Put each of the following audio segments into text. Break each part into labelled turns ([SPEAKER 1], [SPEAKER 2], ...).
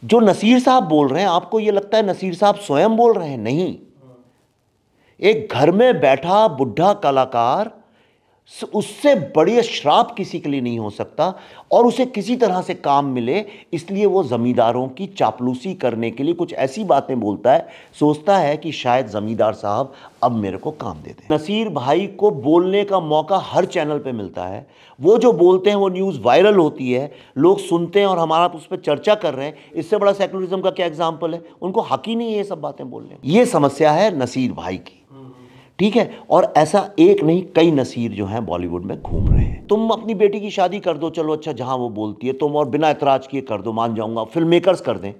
[SPEAKER 1] जो नसीर साहब बोल रहे हैं, आपको ये लगता है नसीर साहब स्वयं बोल रहे हैं? नहीं, एक घर में बैठा बुढ़ा कलाकार, उससे बड़ी श्राप किसी के लिए नहीं हो सकता, और उसे किसी तरह से काम मिले इसलिए वो जमींदारों की चापलूसी करने के लिए कुछ ऐसी बातें बोलता है, सोचता है कि शायद जमींदार साहब अब मेरे को काम दे दें। नसीर भाई को बोलने का मौका हर चैनल पे मिलता है, वो जो बोलते हैं वो न्यूज़ वायरल होती है, लोग सुनते हैं और हमारा उस पर चर्चा कर रहे हैं। इससे बड़ा सेकुलरिज्म का क्या एग्जाम्पल है? उनको हक ही नहीं है ये सब बातें बोलने। ये समस्या है नसीर भाई की, ठीक है। और ऐसा एक नहीं, कई नसीर जो हैं बॉलीवुड में घूम रहे हैं। तुम अपनी बेटी की शादी कर दो, चलो अच्छा, जहां वो बोलती है तुम, और बिना एतराज किए कर दो, मान जाऊंगा। फिल्म मेकर्स कर दें,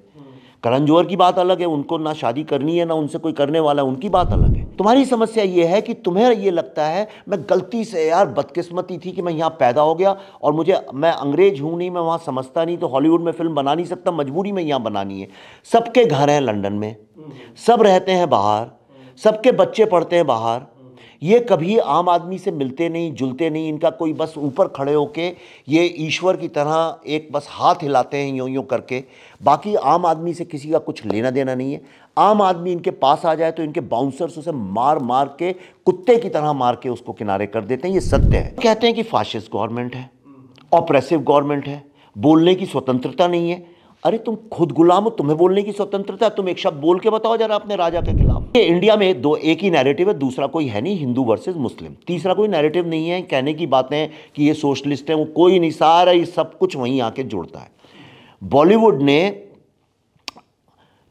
[SPEAKER 1] करण जौहर की बात अलग है, उनको ना शादी करनी है ना उनसे कोई करने वाला है, उनकी बात अलग है। तुम्हारी समस्या ये है कि तुम्हें ये लगता है मैं गलती से, यार बदकिस्मती थी कि मैं यहाँ पैदा हो गया और मैं अंग्रेज हूँ नहीं, मैं वहाँ समझता नहीं, तो हॉलीवुड में फिल्म बना नहीं सकता, मजबूरी में यहाँ बनानी है। सबके घर हैं लंदन में, सब रहते हैं बाहर, सबके बच्चे पढ़ते हैं बाहर, ये कभी आम आदमी से मिलते नहीं जुलते नहीं, इनका कोई बस ऊपर खड़े होके ये ईश्वर की तरह एक बस हाथ हिलाते हैं यूं यूं करके, बाकी आम आदमी से किसी का कुछ लेना देना नहीं है। आम आदमी इनके पास आ जाए तो इनके बाउंसर्स उसे मार मार के, कुत्ते की तरह मार के उसको किनारे कर देते हैं। ये सत्य है। कहते हैं कि फाशिस्ट गवर्नमेंट है, ऑप्रेसिव गवर्नमेंट है, बोलने की स्वतंत्रता नहीं है। अरे तुम खुद गुलाम हो, तुम्हें बोलने की स्वतंत्रता है? तुम एक शब्द बोल के बताओ जरा अपने राजा के खिलाफ। इंडिया में एक ही नैरेटिव है, दूसरा कोई है नहीं, हिंदू वर्सेस मुस्लिम। तीसरा कोई नैरेटिव नहीं है। कहने की बातें कि ये सोशलिस्ट है, वो कोई नहीं, सारा ये सब कुछ वहीं आके जुड़ता है। बॉलीवुड ने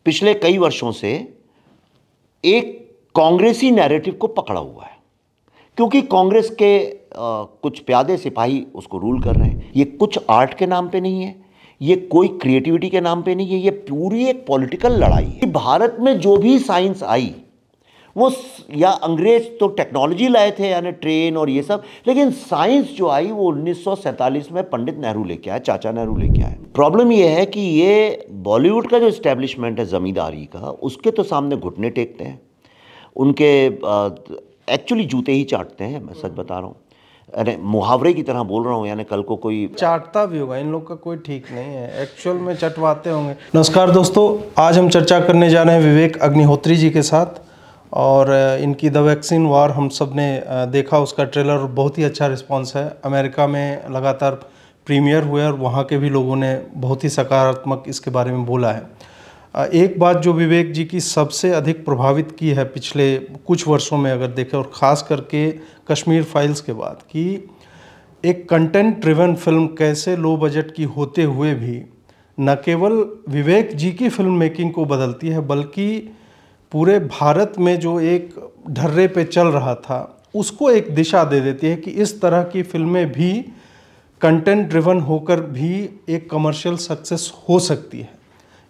[SPEAKER 1] पिछले कई वर्षों से एक कांग्रेसी नैरेटिव को पकड़ा हुआ है, क्योंकि कांग्रेस के कुछ प्यादे सिपाही उसको रूल कर रहे हैं। ये कुछ आर्ट के नाम पे नहीं है, ये कोई क्रिएटिविटी के नाम पे नहीं है, ये पूरी एक पॉलिटिकल लड़ाई है। भारत में जो भी साइंस आई वो, या अंग्रेज तो टेक्नोलॉजी लाए थे, यानी ट्रेन और ये सब, लेकिन साइंस जो आई वो 1947 में पंडित नेहरू लेके आए, चाचा नेहरू लेके आए। प्रॉब्लम ये है कि ये बॉलीवुड का जो इस्टेब्लिशमेंट है जमींदारी का, उसके तो सामने घुटने टेकते हैं, उनके एक्चुअली जूते ही चाटते हैं। मैं सच बता रहा हूँ, अरे मुहावरे की तरह बोल रहा हूँ, यानी कल को कोई
[SPEAKER 2] चाटता भी होगा, इन लोग का कोई ठीक नहीं है, एक्चुअल में चटवाते होंगे। नमस्कार दोस्तों, आज हम चर्चा करने जा रहे हैं विवेक अग्निहोत्री जी के साथ, और इनकी द वैक्सीन वॉर हम सब ने देखा, उसका ट्रेलर बहुत ही अच्छा रिस्पांस है। अमेरिका में लगातार प्रीमियर हुए और वहाँ के भी लोगों ने बहुत ही सकारात्मक इसके बारे में बोला है। एक बात जो विवेक जी की सबसे अधिक प्रभावित की है पिछले कुछ वर्षों में अगर देखें, और ख़ास करके कश्मीर फाइल्स के बाद, कि एक कंटेंट ड्रिवन फिल्म कैसे लो बजट की होते हुए भी न केवल विवेक जी की फिल्म मेकिंग को बदलती है, बल्कि पूरे भारत में जो एक ढर्रे पे चल रहा था उसको एक दिशा दे देती है कि इस तरह की फिल्में भी कंटेंट ड्रिवन होकर भी एक कमर्शियल सक्सेस हो सकती है।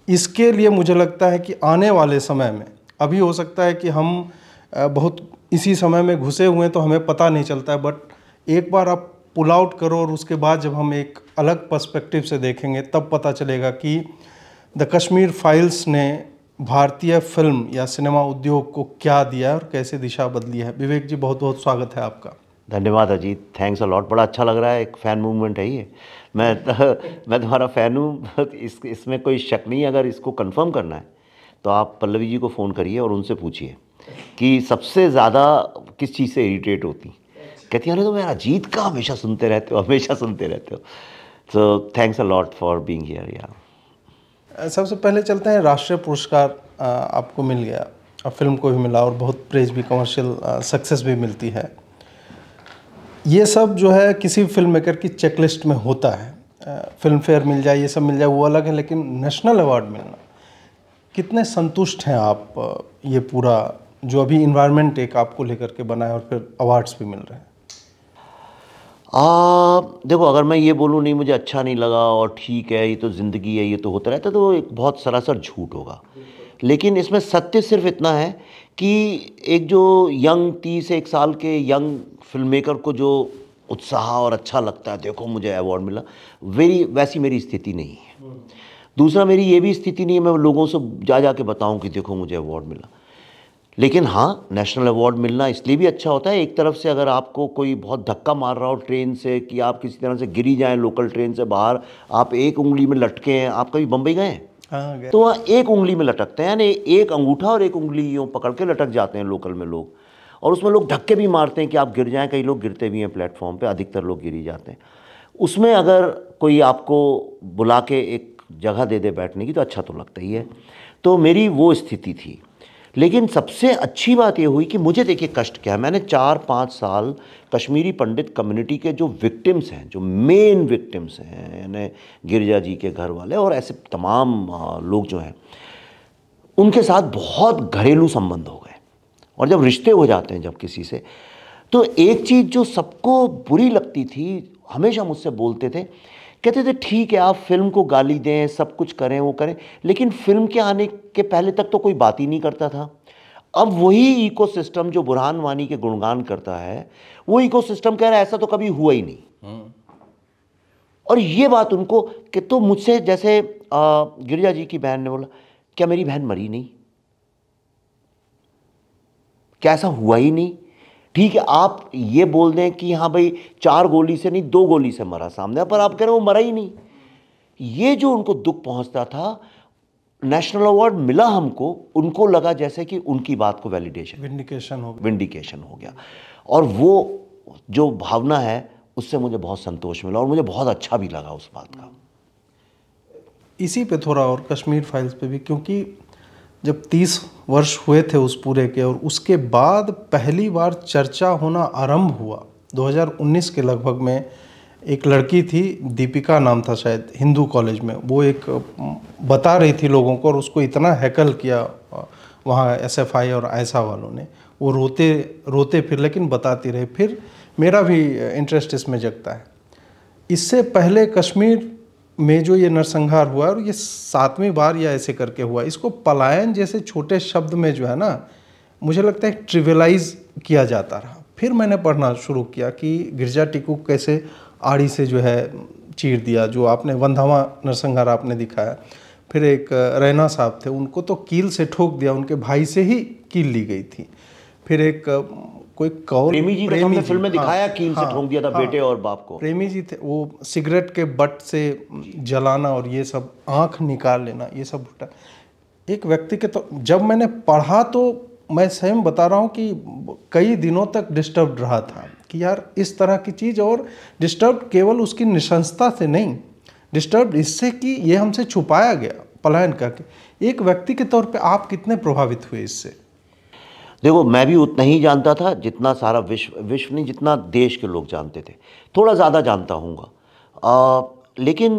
[SPEAKER 2] इसके लिए मुझे लगता है कि आने वाले समय में, अभी हो सकता है कि हम बहुत इसी समय में घुसे हुए हैं तो हमें पता नहीं चलता है, बट एक बार आप पुल आउट करो और उसके बाद जब हम एक अलग पर्सपेक्टिव से देखेंगे तब पता चलेगा कि द कश्मीर फाइल्स ने भारतीय फिल्म या सिनेमा उद्योग को क्या दिया और कैसे दिशा बदली है। विवेक जी, बहुत बहुत स्वागत है आपका।
[SPEAKER 1] धन्यवाद अजीत, थैंक्स अ लॉट। बड़ा अच्छा लग रहा है, एक फ़ैन मूवमेंट है ये। मैं तुम्हारा फ़ैन हूँ, इसमें कोई शक नहीं। अगर इसको कंफर्म करना है तो आप पल्लवी जी को फ़ोन करिए और उनसे पूछिए कि सबसे ज़्यादा किस चीज़ से इरिटेट होती। कहती है, अरे तो मेरा अजीत का हमेशा सुनते रहते हो, हमेशा सुनते रहते हो। So thanks a lot for being here. यार
[SPEAKER 2] सबसे पहले चलते हैं, राष्ट्रीय पुरस्कार आपको मिल गया और फिल्म को भी मिला और बहुत प्रेज भी, कमर्शियल सक्सेस भी मिलती है। ये सब जो है किसी फिल्म मेकर की चेकलिस्ट में होता है, फिल्म फेयर मिल जाए, ये सब मिल जाए, वो अलग है, लेकिन नेशनल अवार्ड मिलना, कितने संतुष्ट हैं आप ये पूरा जो अभी इन्वायरमेंट एक आपको लेकर के बना है और फिर अवार्ड्स भी मिल रहे हैं?
[SPEAKER 1] देखो, अगर मैं ये बोलूँ नहीं मुझे अच्छा नहीं लगा और ठीक है ये तो ज़िंदगी है, ये तो होता रहता है, तो एक बहुत सरासर झूठ होगा। लेकिन इसमें सत्य सिर्फ इतना है कि एक जो यंग 31 साल के यंग फिल्म मेकर को जो उत्साह और अच्छा लगता है, देखो मुझे अवार्ड मिला, वैसी मेरी स्थिति नहीं है। दूसरा, मेरी ये भी स्थिति नहीं है मैं लोगों से जा के बताऊं कि देखो मुझे अवार्ड मिला। लेकिन हाँ, नेशनल अवार्ड मिलना इसलिए भी अच्छा होता है, एक तरफ से अगर आपको कोई बहुत धक्का मार रहा हो ट्रेन से, कि आप किसी तरह से गिरी जाएं लोकल ट्रेन से बाहर, आप एक उंगली में लटके हैं। आप कभी बम्बई गए हैं?
[SPEAKER 2] हाँ, गए।
[SPEAKER 1] तो वहाँ एक उंगली में लटकते हैं, यानी एक अंगूठा और एक उंगली यूँ पकड़ के लटक जाते हैं लोकल में लोग, और उसमें लोग धक्के भी मारते हैं कि आप गिर जाएं। कई लोग गिरते भी हैं प्लेटफॉर्म पे, अधिकतर लोग गिर ही जाते हैं। उसमें अगर कोई आपको बुला के एक जगह दे दे बैठने की तो अच्छा तो लगता ही है। तो मेरी वो स्थिति थी। लेकिन सबसे अच्छी बात ये हुई कि मुझे देखिए कष्ट क्या है, मैंने 4-5 साल कश्मीरी पंडित कम्युनिटी के जो विक्टिम्स हैं, जो मेन विक्टिम्स हैं, यानी गिरजा जी के घर वाले और ऐसे तमाम लोग जो हैं, उनके साथ बहुत घरेलू संबंध हो गए। और जब रिश्ते हो जाते हैं जब किसी से, तो एक चीज़ जो सबको बुरी लगती थी, हमेशा मुझसे बोलते थे, कहते थे ठीक है आप फिल्म को गाली दें, सब कुछ करें, वो करें, लेकिन फिल्म के आने के पहले तक तो कोई बात ही नहीं करता था। अब वही इकोसिस्टम जो बुरहान वानी के गुणगान करता है, वो इकोसिस्टम कह रहा है ऐसा तो कभी हुआ ही नहीं। और ये बात उनको कि, तो मुझसे जैसे गिरिजा जी की बहन ने बोला, क्या मेरी बहन मरी नहीं? क्या ऐसा हुआ ही नहीं? ठीक है आप ये बोल दें कि हाँ भाई 4 गोली से नहीं 2 गोली से मरा सामने, पर आप कह रहे हो वो मरा ही नहीं। ये जो उनको दुख पहुंचता था, नेशनल अवार्ड मिला हमको, उनको लगा जैसे कि उनकी बात को वैलिडेशन, विंडिकेशन हो गया। और वो जो भावना है उससे मुझे बहुत संतोष मिला और मुझे बहुत अच्छा भी लगा उस बात का।
[SPEAKER 2] इसी पे थोड़ा और कश्मीर फाइल्स पे भी, क्योंकि जब 30 वर्ष हुए थे उस पूरे के, और उसके बाद पहली बार चर्चा होना आरंभ हुआ 2019 के लगभग में। एक लड़की थी, दीपिका नाम था शायद, हिंदू कॉलेज में, वो एक बता रही थी लोगों को, और उसको इतना हैकल किया वहाँ SFI और आयसा वालों ने, वो रोते फिर लेकिन बताती रही। फिर मेरा भी इंटरेस्ट इसमें जगता है। इससे पहले कश्मीर में जो ये नरसंहार हुआ, और ये 7वीं बार या ऐसे करके हुआ, इसको पलायन जैसे छोटे शब्द में जो है ना, मुझे लगता है ट्रिवियलाइज किया जाता रहा। फिर मैंने पढ़ना शुरू किया कि गिरजा टिकू कैसे आड़ी से जो है चीर दिया, जो आपने वंधावा नरसंहार आपने दिखाया। फिर एक रैना साहब थे, उनको तो कील से ठोक दिया, उनके भाई से ही कील ली गई थी। फिर एक कोई कौल,
[SPEAKER 1] प्रेमी जी का फिल्म में दिखाया, कील से ठोक दिया था बेटे और बाप को।
[SPEAKER 2] प्रेमी जी थे, वो सिगरेट के बट से जलाना और ये सब, आंख निकाल लेना, ये सब एक व्यक्ति के। तो जब मैंने पढ़ा तो मैं स्वयं बता रहा हूँ कि कई दिनों तक डिस्टर्ब रहा था कि यार इस तरह की चीज़, और डिस्टर्ब केवल उसकी निशंसता से नहीं, डिस्टर्ब इससे कि ये हमसे छुपाया गया पलायन करके। एक व्यक्ति के तौर पे आप कितने प्रभावित हुए इससे?
[SPEAKER 1] देखो मैं भी उतना ही जानता था जितना सारा विश्व नहीं, जितना देश के लोग जानते थे, थोड़ा ज़्यादा जानता हूँगा। लेकिन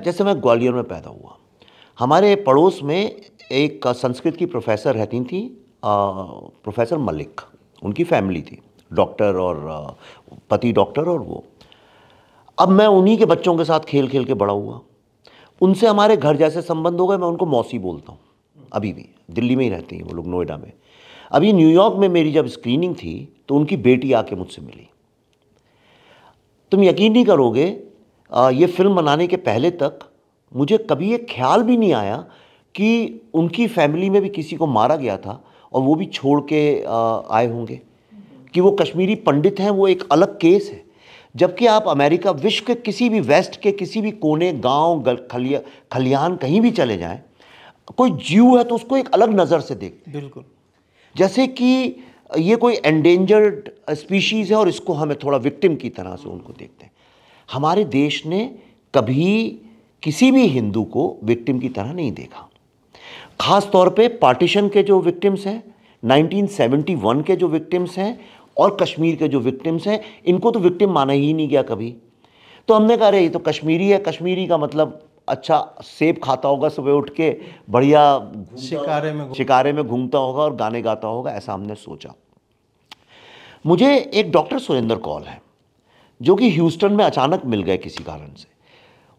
[SPEAKER 1] जैसे मैं ग्वालियर में पैदा हुआ, हमारे पड़ोस में एक संस्कृत की प्रोफेसर रहती थी, प्रोफेसर मलिक, उनकी फैमिली थी, डॉक्टर और पति डॉक्टर और वो। अब मैं उन्हीं के बच्चों के साथ खेल खेल के बड़ा हुआ, उनसे हमारे घर जैसे संबंध हो गए। मैं उनको मौसी बोलता हूँ, अभी भी दिल्ली में ही रहती हैं वो लोग, नोएडा में। अभी न्यूयॉर्क में मेरी जब स्क्रीनिंग थी तो उनकी बेटी आके मुझसे मिली। तुम यकीन नहीं करोगे, ये फिल्म बनाने के पहले तक मुझे कभी ये ख्याल भी नहीं आया कि उनकी फैमिली में भी किसी को मारा गया था और वो भी छोड़ के आए होंगे। कि वो कश्मीरी पंडित हैं वो एक अलग केस है, जबकि आप अमेरिका, विश्व के किसी भी, वेस्ट के किसी भी कोने, गांव, खलियान कहीं भी चले जाएं, कोई जीव है तो उसको एक अलग नज़र से देखते हैं।
[SPEAKER 2] बिल्कुल,
[SPEAKER 1] जैसे कि ये कोई एंडेंजर्ड स्पीशीज़ है और इसको हमें थोड़ा विक्टिम की तरह से उनको देखते हैं। हमारे देश ने कभी किसी भी हिंदू को विक्टिम की तरह नहीं देखा। ख़ास तौर पे पार्टीशन के जो विक्टिम्स हैं, 1971 के जो विक्टिम्स हैं और कश्मीर के जो विक्टिम्स हैं, इनको तो विक्टिम माना ही नहीं गया कभी। तो हमने कहा अरे ये तो कश्मीरी है, कश्मीरी का मतलब अच्छा सेब खाता होगा, सुबह उठ के बढ़िया शिकारे में घूमता होगा और गाने गाता होगा, ऐसा हमने सोचा। मुझे एक डॉक्टर सुरेंद्र कौल है जो कि ह्यूस्टन में अचानक मिल गए किसी कारण से।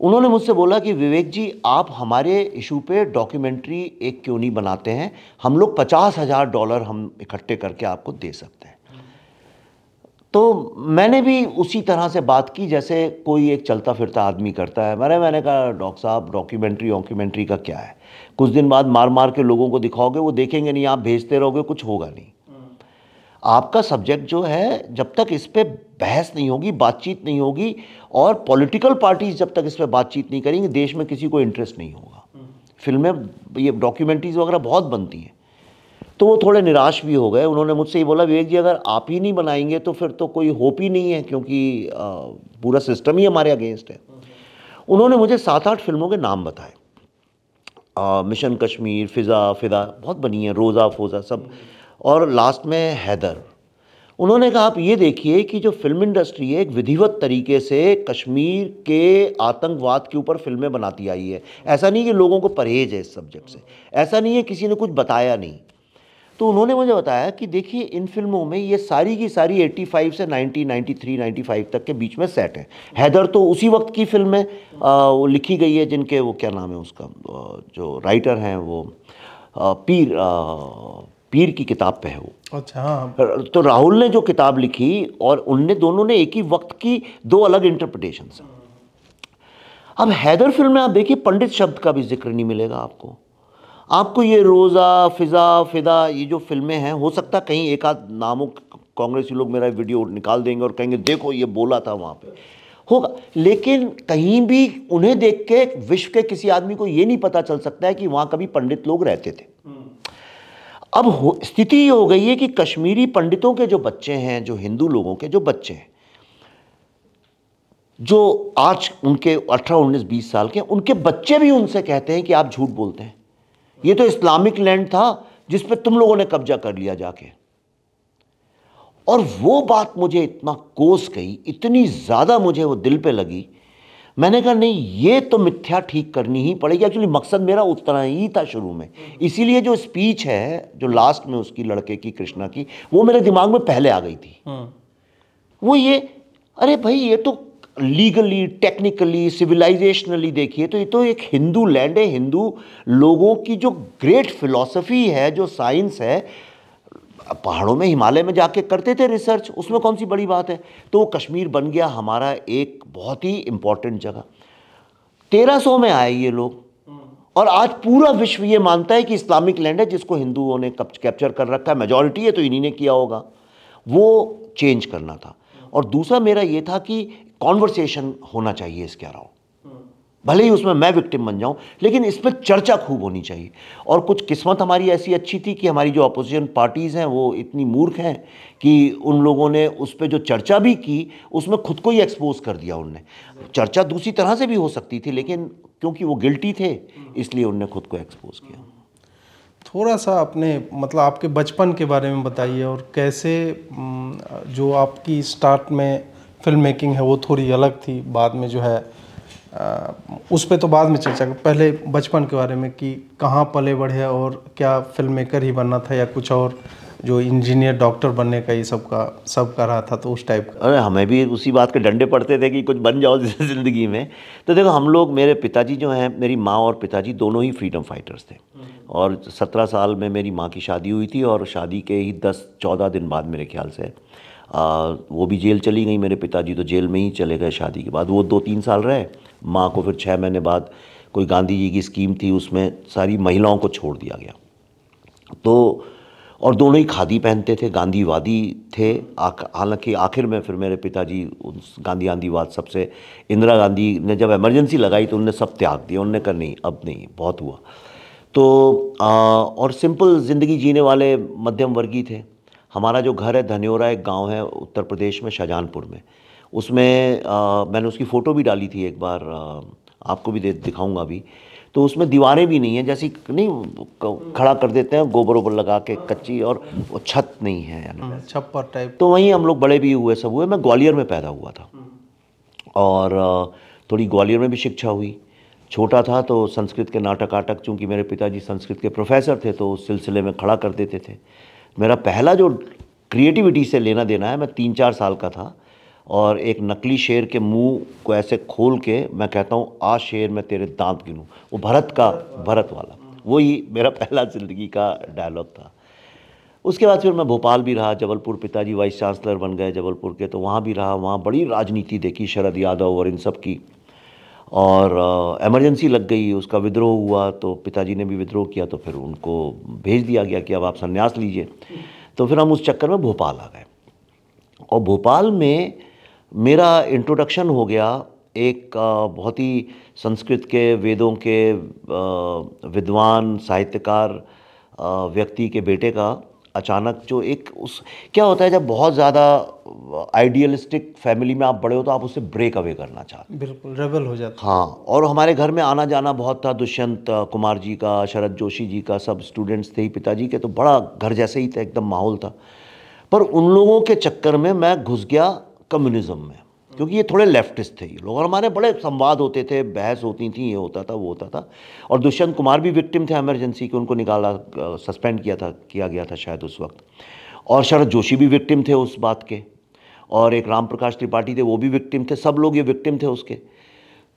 [SPEAKER 1] उन्होंने मुझसे बोला कि विवेक जी आप हमारे इशू पे डॉक्यूमेंट्री एक क्यों नहीं बनाते हैं, हम लोग $50,000 हम इकट्ठे करके आपको दे सकते हैं। तो मैंने भी उसी तरह से बात की जैसे कोई एक चलता फिरता आदमी करता है। मैंने कहा डॉक्टर साहब डॉक्यूमेंट्री का क्या है, कुछ दिन बाद मार मार के लोगों को दिखाओगे, वो देखेंगे नहीं, आप भेजते रहोगे, कुछ होगा नहीं। आपका सब्जेक्ट जो है, जब तक इस पर बहस नहीं होगी, बातचीत नहीं होगी, और पॉलिटिकल पार्टीज जब तक इस पर बातचीत नहीं करेंगी, देश में किसी को इंटरेस्ट नहीं होगा। फिल्में, ये डॉक्यूमेंट्रीज वगैरह बहुत बनती हैं। तो वो थोड़े निराश भी हो गए। उन्होंने मुझसे ये बोला, विवेक जी अगर आप ही नहीं बनाएंगे तो फिर तो कोई होप ही नहीं है, क्योंकि पूरा सिस्टम ही हमारे अगेंस्ट है। उन्होंने मुझे 7-8 फिल्मों के नाम बताए, मिशन कश्मीर, फिज़ा, फिदा बहुत बनी है, रोज़ा फोज़ा सब, और लास्ट में हैदर। उन्होंने कहा आप ये देखिए कि जो फिल्म इंडस्ट्री है एक विधिवत तरीके से कश्मीर के आतंकवाद के ऊपर फिल्में बनाती आई है। ऐसा नहीं कि लोगों को परहेज है इस सब्जेक्ट से, ऐसा नहीं है किसी ने कुछ बताया नहीं। तो उन्होंने मुझे बताया कि देखिए इन फिल्मों में ये सारी की सारी 85 से 93, 95 तक के बीच में सेट है। हैदर तो उसी वक्त की फिल्म है, वो लिखी गई है, जिनके वो क्या नाम है उसका, जो राइटर हैं वो पीर की किताब पे है वो।
[SPEAKER 2] अच्छा हाँ।
[SPEAKER 1] तो राहुल ने जो किताब लिखी और उनने दोनों ने एक ही वक्त की 2 अलग इंटरप्रिटेशन है। अब हैदर फिल्म में आप देखिए पंडित शब्द का भी जिक्र नहीं मिलेगा आपको। आपको ये रोज़ा, फिज़ा, फिदा, ये जो फिल्में हैं, हो सकता है कहीं एक आध नामों कांग्रेसी लोग मेरा वीडियो निकाल देंगे और कहेंगे देखो ये बोला था वहाँ पे, होगा, लेकिन कहीं भी उन्हें देख के विश्व के किसी आदमी को ये नहीं पता चल सकता है कि वहाँ कभी पंडित लोग रहते थे। अब स्थिति ये हो गई है कि कश्मीरी पंडितों के जो बच्चे हैं, जो हिंदू लोगों के जो बच्चे हैं, जो आज उनके 18, 19, 20 साल के, उनके बच्चे भी उनसे कहते हैं कि आप झूठ बोलते हैं, ये तो इस्लामिक लैंड था जिस पे तुम लोगों ने कब्जा कर लिया जाके। और वो बात मुझे इतना कोस गई, इतनी ज़्यादा मुझे वो दिल पे लगी। मैंने कहा नहीं, ये तो मिथ्या ठीक करनी ही पड़ेगी। एक्चुअली मकसद मेरा उतना ही था शुरू में, इसीलिए जो स्पीच है जो लास्ट में उसकी लड़के की, कृष्णा की, वो मेरे दिमाग में पहले आ गई थी। वो ये, अरे भाई ये तो लीगली, टेक्निकली, सिविलाइजेशनली देखिए तो ये तो एक हिंदू लैंड है, हिंदू लोगों की जो ग्रेट फिलॉसफी है, जो साइंस है, पहाड़ों में, हिमालय में जाके करते थे रिसर्च, उसमें कौन सी बड़ी बात है। तो वो कश्मीर बन गया हमारा एक बहुत ही इंपॉर्टेंट जगह। 1300 में आए ये लोग, और आज पूरा विश्व ये मानता है कि इस्लामिक लैंड है जिसको हिंदुओं ने कैप्चर कर रखा है, मेजॉरिटी है तो इन्हीं ने किया होगा। वो चेंज करना था। और दूसरा मेरा ये था कि कॉन्वर्सेशन होना चाहिए इसके अराउंड, भले ही उसमें मैं विक्टिम बन जाऊं, लेकिन इस पर चर्चा खूब होनी चाहिए। और कुछ किस्मत हमारी ऐसी अच्छी थी कि हमारी जो अपोजिशन पार्टीज़ हैं वो इतनी मूर्ख हैं कि उन लोगों ने उस पर जो चर्चा भी की उसमें खुद को ही एक्सपोज कर दिया। उनने चर्चा दूसरी तरह से भी हो सकती थी, लेकिन क्योंकि वो गिल्टी थे इसलिए उनने खुद को एक्सपोज किया।
[SPEAKER 2] थोड़ा सा अपने मतलब आपके बचपन के बारे में बताइए, और कैसे जो आपकी स्टार्ट में फिल्म मेकिंग है वो थोड़ी अलग थी, बाद में जो है उस पे तो बाद में चर्चा कर, पहले बचपन के बारे में कि कहाँ पले बढ़े और क्या फिल्म मेकर ही बनना था या कुछ और, जो इंजीनियर, डॉक्टर बनने का ये सब कर रहा था, तो उस टाइप का।
[SPEAKER 1] अरे हमें भी उसी बात के डंडे पड़ते थे कि कुछ बन जाओ ज़िंदगी में। तो देखो हम लोग, मेरे पिताजी जो हैं, मेरी माँ और पिताजी दोनों ही फ्रीडम फाइटर्स थे। और 17 साल में मेरी माँ की शादी हुई थी और शादी के ही 10-14 दिन बाद मेरे ख्याल से वो भी जेल चली गई। मेरे पिताजी तो जेल में ही चले गए शादी के बाद। वो 2-3 साल रहे। माँ को फिर 6 महीने बाद कोई गांधी जी की स्कीम थी, उसमें सारी महिलाओं को छोड़ दिया गया। तो और दोनों ही खादी पहनते थे, गांधीवादी थे। हालांकि आखिर में फिर मेरे पिताजी उस गांधीवाद सबसे, इंदिरा गांधी ने जब इमरजेंसी लगाई तो उनने सब त्याग दिया। उनने कहा नहीं, अब नहीं, बहुत हुआ। तो और सिंपल ज़िंदगी जीने वाले मध्यम वर्गीय थे। हमारा जो घर है धन्योरा, एक गांव है उत्तर प्रदेश में, शाहजहानपुर में, उसमें मैंने उसकी फ़ोटो भी डाली थी एक बार, आपको भी दिखाऊंगा अभी। तो उसमें दीवारें भी नहीं हैं, जैसी नहीं खड़ा कर देते हैं गोबर वोबर लगा के कच्ची, और छत नहीं है, यानी
[SPEAKER 2] छप्पर टाइप।
[SPEAKER 1] तो वहीं हम लोग बड़े भी हुए, सब हुए। मैं ग्वालियर में पैदा हुआ था और थोड़ी ग्वालियर में भी शिक्षा हुई। छोटा था तो संस्कृत के नाटक आटक, चूँकि मेरे पिताजी संस्कृत के प्रोफेसर थे तो उस सिलसिले में खड़ा कर देते थे। मेरा पहला जो क्रिएटिविटी से लेना देना है, मैं 3-4 साल का था और एक नकली शेर के मुंह को ऐसे खोल के मैं कहता हूँ, आ शेर मैं तेरे दांत गिनूँ, वो भरत वाला, वही मेरा पहला ज़िंदगी का डायलॉग था। उसके बाद फिर मैं भोपाल भी रहा, जबलपुर, पिताजी वाइस चांसलर बन गए जबलपुर के, तो वहाँ भी रहा। वहाँ बड़ी राजनीति देखी, शरद यादव और इन सब की। और इमरजेंसी लग गई, उसका विद्रोह हुआ तो पिताजी ने भी विद्रोह किया, तो फिर उनको भेज दिया गया कि अब आप संन्यास लीजिए। तो फिर हम उस चक्कर में भोपाल आ गए और भोपाल में मेरा इंट्रोडक्शन हो गया एक बहुत ही संस्कृत के वेदों के विद्वान साहित्यकार व्यक्ति के बेटे का अचानक जो एक उस क्या होता है जब बहुत ज़्यादा आइडियलिस्टिक फैमिली में आप बड़े हो तो आप उससे ब्रेक अवे करना चाहते हैं,
[SPEAKER 2] बिल्कुल रेबल हो जाता
[SPEAKER 1] हाँ। और हमारे घर में आना जाना बहुत था, दुष्यंत कुमार जी का, शरद जोशी जी का, सब स्टूडेंट्स थे ही पिताजी के, तो बड़ा घर जैसे ही था, एकदम माहौल था। पर उन लोगों के चक्कर में मैं घुस गया कम्युनिज्म में, क्योंकि ये थोड़े लेफ्टिस्ट थे ये लोग, और हमारे बड़े संवाद होते थे, बहस होती थी, ये होता था वो होता था। और दुष्यंत कुमार भी विक्टिम थे इमरजेंसी के, उनको निकाला, सस्पेंड किया गया था शायद उस वक्त। और शरद जोशी भी विक्टिम थे उस बात के, और एक राम प्रकाश त्रिपाठी थे, वो भी विक्टिम थे, सब लोग ये विक्टिम थे उसके।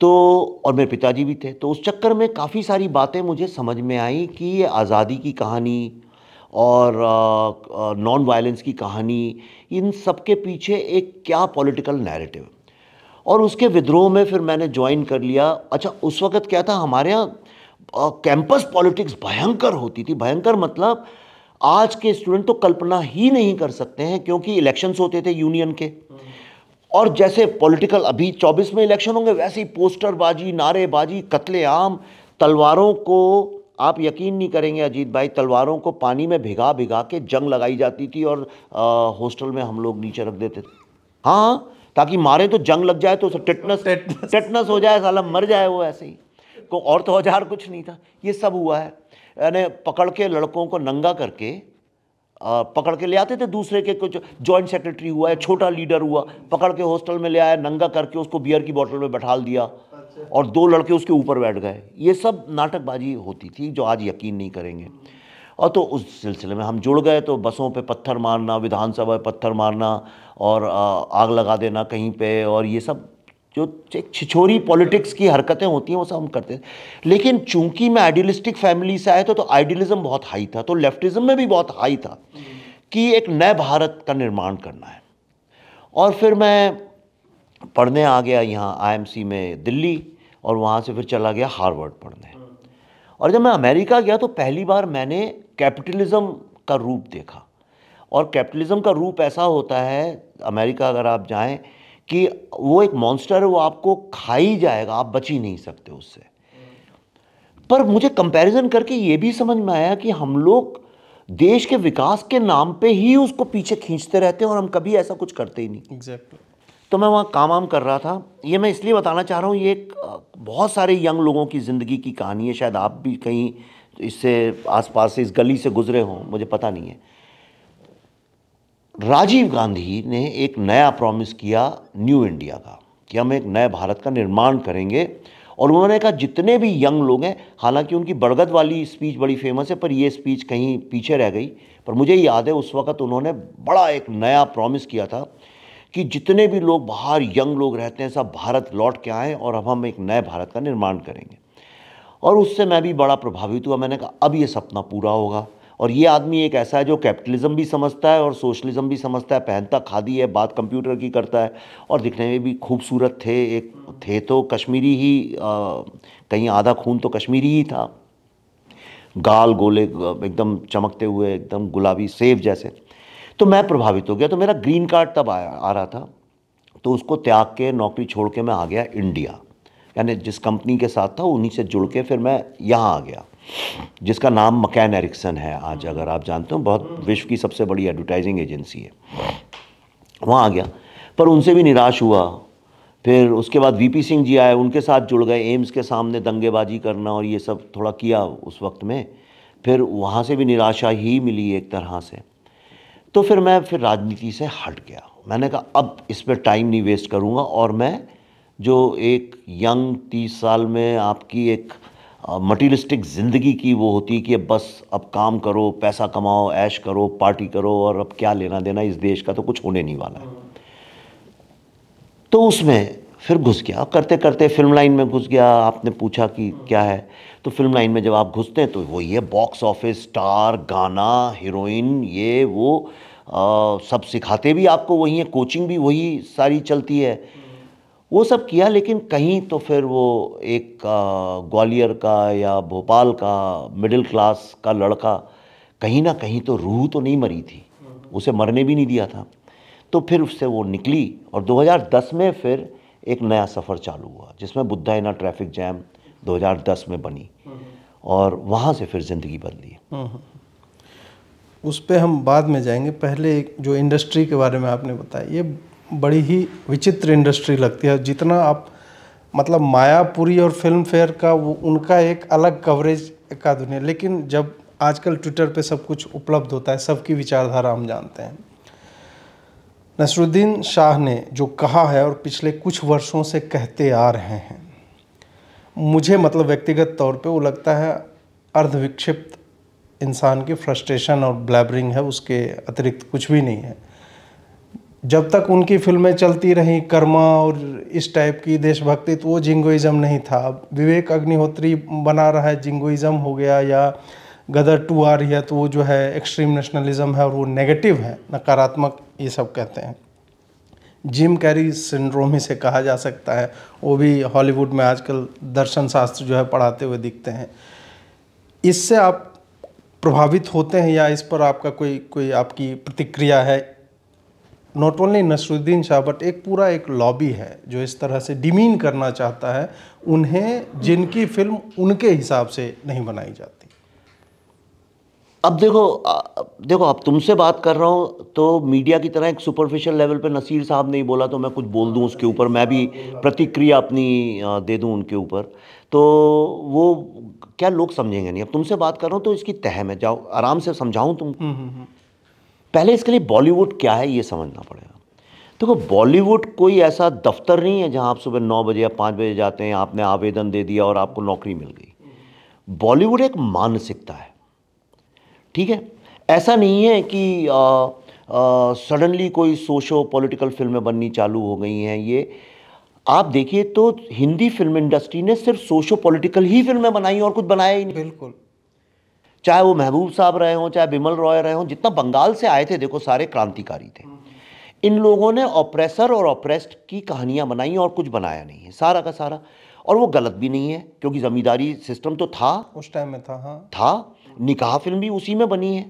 [SPEAKER 1] तो और मेरे पिताजी भी थे। तो उस चक्कर में काफ़ी सारी बातें मुझे समझ में आई कि ये आज़ादी की कहानी और नॉन वायलेंस की कहानी, इन सब के पीछे एक क्या पॉलिटिकल नैरेटिव। और उसके विद्रोह में फिर मैंने ज्वाइन कर लिया। अच्छा, उस वक़्त क्या था, हमारे यहाँ कैंपस पॉलिटिक्स भयंकर होती थी। भयंकर मतलब आज के स्टूडेंट तो कल्पना ही नहीं कर सकते हैं, क्योंकि इलेक्शंस होते थे यूनियन के, और जैसे पॉलिटिकल अभी 24 में इलेक्शन होंगे वैसे ही पोस्टरबाजी, नारेबाजी, कत्लेआम, तलवारों को आप यकीन नहीं करेंगे अजीत भाई, तलवारों को पानी में भिगा भिगा के जंग लगाई जाती थी, और हॉस्टल में हम लोग नीचे रख देते थे, हाँ, ताकि मारे तो जंग लग जाए तो टेटनस हो जाए, साला मर जाए वो ऐसे ही को, और तो औजार कुछ नहीं था। ये सब हुआ है, यानी पकड़ के लड़कों को नंगा करके पकड़ के ले आते थे दूसरे के, कुछ जॉइंट सेक्रेटरी हुआ है, छोटा लीडर हुआ, पकड़ के हॉस्टल में ले आया, नंगा करके उसको बियर की बोतल में बैठाल दिया, और 2 लड़के उसके ऊपर बैठ गए। ये सब नाटकबाजी होती थी जो आज यकीन नहीं करेंगे। और तो उस सिलसिले में हम जुड़ गए, तो बसों पे पत्थर मारना, विधानसभा में पत्थर मारना, और आग लगा देना कहीं पे, और ये सब जो एक छिछोरी पॉलिटिक्स की हरकतें होती हैं वो सब हम करते थे। लेकिन चूंकि मैं आइडियलिस्टिक फैमिली से आया था, तो आइडियलिज्म बहुत हाई था, तो लेफ्टिज्म में भी बहुत हाई था कि एक नए भारत का निर्माण करना है। और फिर मैं पढ़ने आ गया यहाँ आईएमसी में दिल्ली, और वहाँ से फिर चला गया हार्वर्ड पढ़ने। और जब मैं अमेरिका गया तो पहली बार मैंने कैपिटलिज्म का रूप देखा। और कैपिटलिज्म का रूप ऐसा होता है अमेरिका, अगर आप जाएं, कि वो एक मॉन्स्टर है, वो आपको खा ही जाएगा, आप बच ही नहीं सकते उससे। पर मुझे कंपैरिजन करके ये भी समझ में आया कि हम लोग देश के विकास के नाम पे ही उसको पीछे खींचते रहते हैं, और हम कभी ऐसा कुछ करते ही नहीं।
[SPEAKER 2] एग्जैक्टली।
[SPEAKER 1] तो मैं वहाँ काम कर रहा था। ये मैं इसलिए बताना चाह रहा हूँ, ये एक बहुत सारे यंग लोगों की ज़िंदगी की कहानी है। शायद आप भी कहीं इससे आसपास से, इस गली से गुजरे हों, मुझे पता नहीं है। राजीव गांधी ने एक नया प्रॉमिस किया न्यू इंडिया का, कि हम एक नए भारत का निर्माण करेंगे। और उन्होंने कहा जितने भी यंग लोग हैं, हालांकि उनकी बरगद वाली स्पीच बड़ी फेमस है, पर ये स्पीच कहीं पीछे रह गई, पर मुझे याद है उस वक़्त उन्होंने बड़ा एक नया प्रॉमिस किया था कि जितने भी लोग बाहर यंग लोग रहते हैं सब भारत लौट के आएँ, और अब हम एक नए भारत का निर्माण करेंगे। और उससे मैं भी बड़ा प्रभावित हुआ। मैंने कहा अब ये सपना पूरा होगा। और ये आदमी एक ऐसा है जो कैपिटलिज्म भी समझता है और सोशलिज्म भी समझता है, पहनता खादी है, बात कंप्यूटर की करता है, और दिखने में भी खूबसूरत थे। एक थे तो कश्मीरी ही, कहीं आधा खून तो कश्मीरी ही था, गाल गोले एकदम चमकते हुए, एकदम गुलाबी सेब जैसे। तो मैं प्रभावित हो गया। तो मेरा ग्रीन कार्ड तब आ रहा था, तो उसको त्याग के, नौकरी छोड़ के मैं आ गया इंडिया। यानी जिस कंपनी के साथ था उन्हीं से जुड़ के फिर मैं यहाँ आ गया, जिसका नाम मकैन एरिक्सन है आज, अगर आप जानते हो, बहुत विश्व की सबसे बड़ी एडवर्टाइजिंग एजेंसी है। वहाँ आ गया, पर उनसे भी निराश हुआ। फिर उसके बाद वीपी सिंह जी आए, उनके साथ जुड़ गए, एम्स के सामने दंगेबाजी करना और ये सब थोड़ा किया उस वक्त में। फिर वहाँ से भी निराशा ही मिली एक तरह से। तो फिर मैं राजनीति से हट गया। मैंने कहा अब इस पर टाइम नहीं वेस्ट करूँगा, और मैं जो एक यंग 30 साल में आपकी एक मटीरियलिस्टिक ज़िंदगी की वो होती कि बस अब काम करो, पैसा कमाओ, ऐश करो, पार्टी करो, और अब क्या लेना देना इस देश का, तो कुछ होने नहीं वाला है। तो उसमें फिर घुस गया, करते करते फिल्म लाइन में घुस गया। आपने पूछा कि क्या है, तो फिल्म लाइन में जब आप घुसते हैं तो वो ये बॉक्स ऑफिस, स्टार, गाना, हीरोइन, ये वो सब सिखाते भी आपको वही है, कोचिंग भी वही सारी चलती है, वो सब किया। लेकिन कहीं तो फिर वो एक ग्वालियर का या भोपाल का मिडिल क्लास का लड़का, कहीं ना कहीं तो रूह तो नहीं मरी थी, उसे मरने भी नहीं दिया था। तो फिर उससे वो निकली, और 2010 में फिर एक नया सफ़र चालू हुआ, जिसमें बुद्धा इन अ ट्रैफिक जैम 2010 में बनी और वहाँ से फिर ज़िंदगी बदली।
[SPEAKER 2] उस पे हम बाद में जाएंगे। पहले जो इंडस्ट्री के बारे में आपने बताया, ये बड़ी ही विचित्र इंडस्ट्री लगती है। जितना आप मतलब मायापुरी और फिल्म फेयर का वो उनका एक अलग कवरेज का दुनिया, लेकिन जब आजकल ट्विटर पे सब कुछ उपलब्ध होता है, सबकी विचारधारा हम जानते हैं। नसरुद्दीन शाह ने जो कहा है और पिछले कुछ वर्षों से कहते आ रहे हैं, मुझे मतलब व्यक्तिगत तौर पे वो लगता है अर्धविक्षिप्त इंसान की फ्रस्ट्रेशन और ब्लैबरिंग है, उसके अतिरिक्त कुछ भी नहीं है। जब तक उनकी फिल्में चलती रहीं, कर्मा और इस टाइप की देशभक्ति, तो वो जिंगोइज़म नहीं था। विवेक अग्निहोत्री बना रहा है, जिंगोइज़म हो गया, या गदर 2 आ रही है तो वो जो है एक्सट्रीम नेशनलिज्म है और वो नेगेटिव है, नकारात्मक, ये सब कहते हैं। जिम कैरी सिंड्रोम इसे कहा जा सकता है। वो भी हॉलीवुड में आजकल दर्शन शास्त्र जो है पढ़ाते हुए दिखते हैं। इससे आप प्रभावित होते हैं या इस पर आपका कोई आपकी प्रतिक्रिया है? Not only Naseeruddin Shah but एक पूरा एक लॉबी है जो इस तरह से डिमीन करना चाहता है उन्हें, जिनकी फिल्म उनके हिसाब से नहीं बनाई जाती।
[SPEAKER 1] अब देखो अब तुमसे बात कर रहा हूँ तो मीडिया की तरह एक सुपरफिशियल लेवल पे नसीर साहब नहीं बोला तो मैं कुछ बोल दूँ उसके ऊपर, मैं भी प्रतिक्रिया अपनी दे दूँ उनके ऊपर, तो वो क्या लोग समझेंगे नहीं। अब तुमसे बात कर रहा हूँ तो इसकी तह में जाओ, आराम से समझाऊँ तुम। पहले इसके लिए बॉलीवुड क्या है ये समझना पड़ेगा। देखो, बॉलीवुड कोई ऐसा दफ्तर नहीं है जहाँ आप सुबह 9 बजे या 5 बजे जाते हैं, आपने आवेदन दे दिया और आपको नौकरी मिल गई। बॉलीवुड एक मानसिकता है, ठीक है। ऐसा नहीं है कि सडनली कोई सोशो पॉलिटिकल फिल्में बननी चालू हो गई हैं। ये आप देखिए तो हिंदी फिल्म इंडस्ट्री ने सिर्फ सोशो पॉलिटिकल ही फिल्में बनाई और कुछ बनाया ही नहीं।
[SPEAKER 2] बिल्कुल।
[SPEAKER 1] चाहे वो महबूब साहब रहे हों, चाहे बिमल रॉय रहे हों, जितना बंगाल से आए थे, देखो सारे क्रांतिकारी थे। इन लोगों ने ऑप्रेसर और ऑप्रेस्ड की कहानियां बनाई और कुछ बनाया नहीं है, सारा का सारा। और वो गलत भी नहीं है क्योंकि जमींदारी सिस्टम तो था
[SPEAKER 2] उस टाइम में, था, हाँ,
[SPEAKER 1] था। निकाह फिल्म भी उसी में बनी है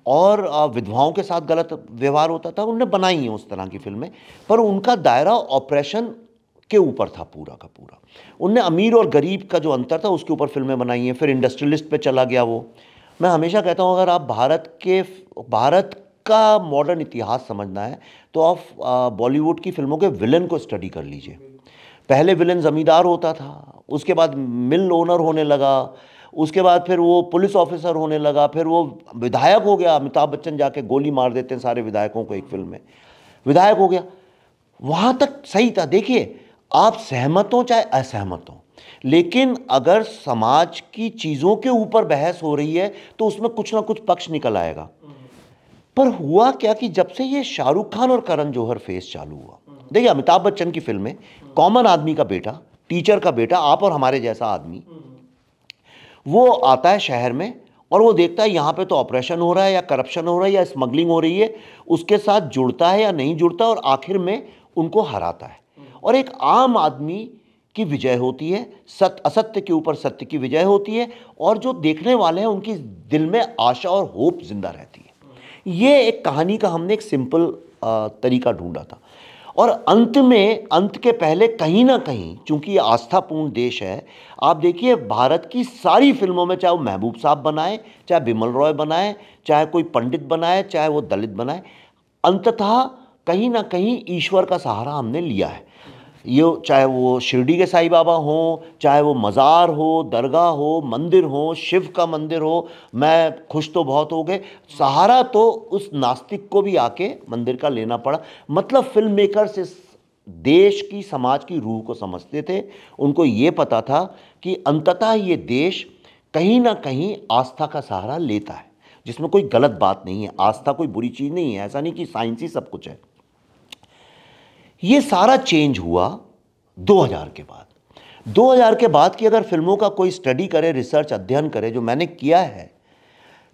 [SPEAKER 1] और विधवाओं के साथ गलत व्यवहार होता था, उन्होंने बनाई हैं उस तरह की फिल्में, पर उनका दायरा ऑपरेशन के ऊपर था पूरा का पूरा। उनने अमीर और गरीब का जो अंतर था उसके ऊपर फिल्में बनाई हैं। फिर इंडस्ट्रियलिस्ट पे चला गया वो। मैं हमेशा कहता हूँ अगर आप भारत का मॉडर्न इतिहास समझना है तो आप बॉलीवुड की फिल्मों के विलन को स्टडी कर लीजिए। पहले विलन ज़मींदार होता था, उसके बाद मिल ओनर होने लगा, उसके बाद फिर वो पुलिस ऑफिसर होने लगा, फिर वो विधायक हो गया। अमिताभ बच्चन जाके गोली मार देते हैं सारे विधायकों को एक फिल्म में, विधायक हो गया। वहाँ तक सही था। देखिए, आप सहमत हो चाहे असहमत हो, लेकिन अगर समाज की चीज़ों के ऊपर बहस हो रही है तो उसमें कुछ ना कुछ पक्ष निकल आएगा। पर हुआ क्या कि जब से ये शाहरुख खान और करण जौहर फेस चालू हुआ, देखिए अमिताभ बच्चन की फिल्में, कॉमन आदमी का बेटा, टीचर का बेटा, आप और हमारे जैसा आदमी, वो आता है शहर में और वो देखता है यहाँ पे तो ऑपरेशन हो रहा है या करप्शन हो रहा है या स्मगलिंग हो रही है, उसके साथ जुड़ता है या नहीं जुड़ता और आखिर में उनको हराता है। और एक आम आदमी की विजय होती है, असत्य के ऊपर सत्य की विजय होती है और जो देखने वाले हैं उनकी दिल में आशा और होप जिंदा रहती है। ये एक कहानी का हमने एक सिंपल तरीका ढूंढा था। और अंत के पहले कहीं ना कहीं, चूंकि ये आस्थापूर्ण देश है, आप देखिए भारत की सारी फिल्मों में, चाहे वो महबूब साहब बनाए, चाहे बिमल रॉय बनाए, चाहे कोई पंडित बनाए, चाहे वो दलित बनाए, अंततः कहीं ना कहीं ईश्वर का सहारा हमने लिया है। ये चाहे वो शिरडी के साईं बाबा हो, चाहे वो मज़ार हो, दरगाह हो, मंदिर हो, शिव का मंदिर हो, मैं खुश तो बहुत हो गए, सहारा तो उस नास्तिक को भी आके मंदिर का लेना पड़ा। मतलब फिल्म मेकर्स इस देश की, समाज की रूह को समझते थे। उनको ये पता था कि अंततः ये देश कहीं ना कहीं आस्था का सहारा लेता है, जिसमें कोई गलत बात नहीं है। आस्था कोई बुरी चीज़ नहीं है, ऐसा नहीं कि साइंस ही सब कुछ है। ये सारा चेंज हुआ 2000 के बाद। 2000 के बाद की अगर फिल्मों का कोई स्टडी करे, रिसर्च अध्ययन करे, जो मैंने किया है,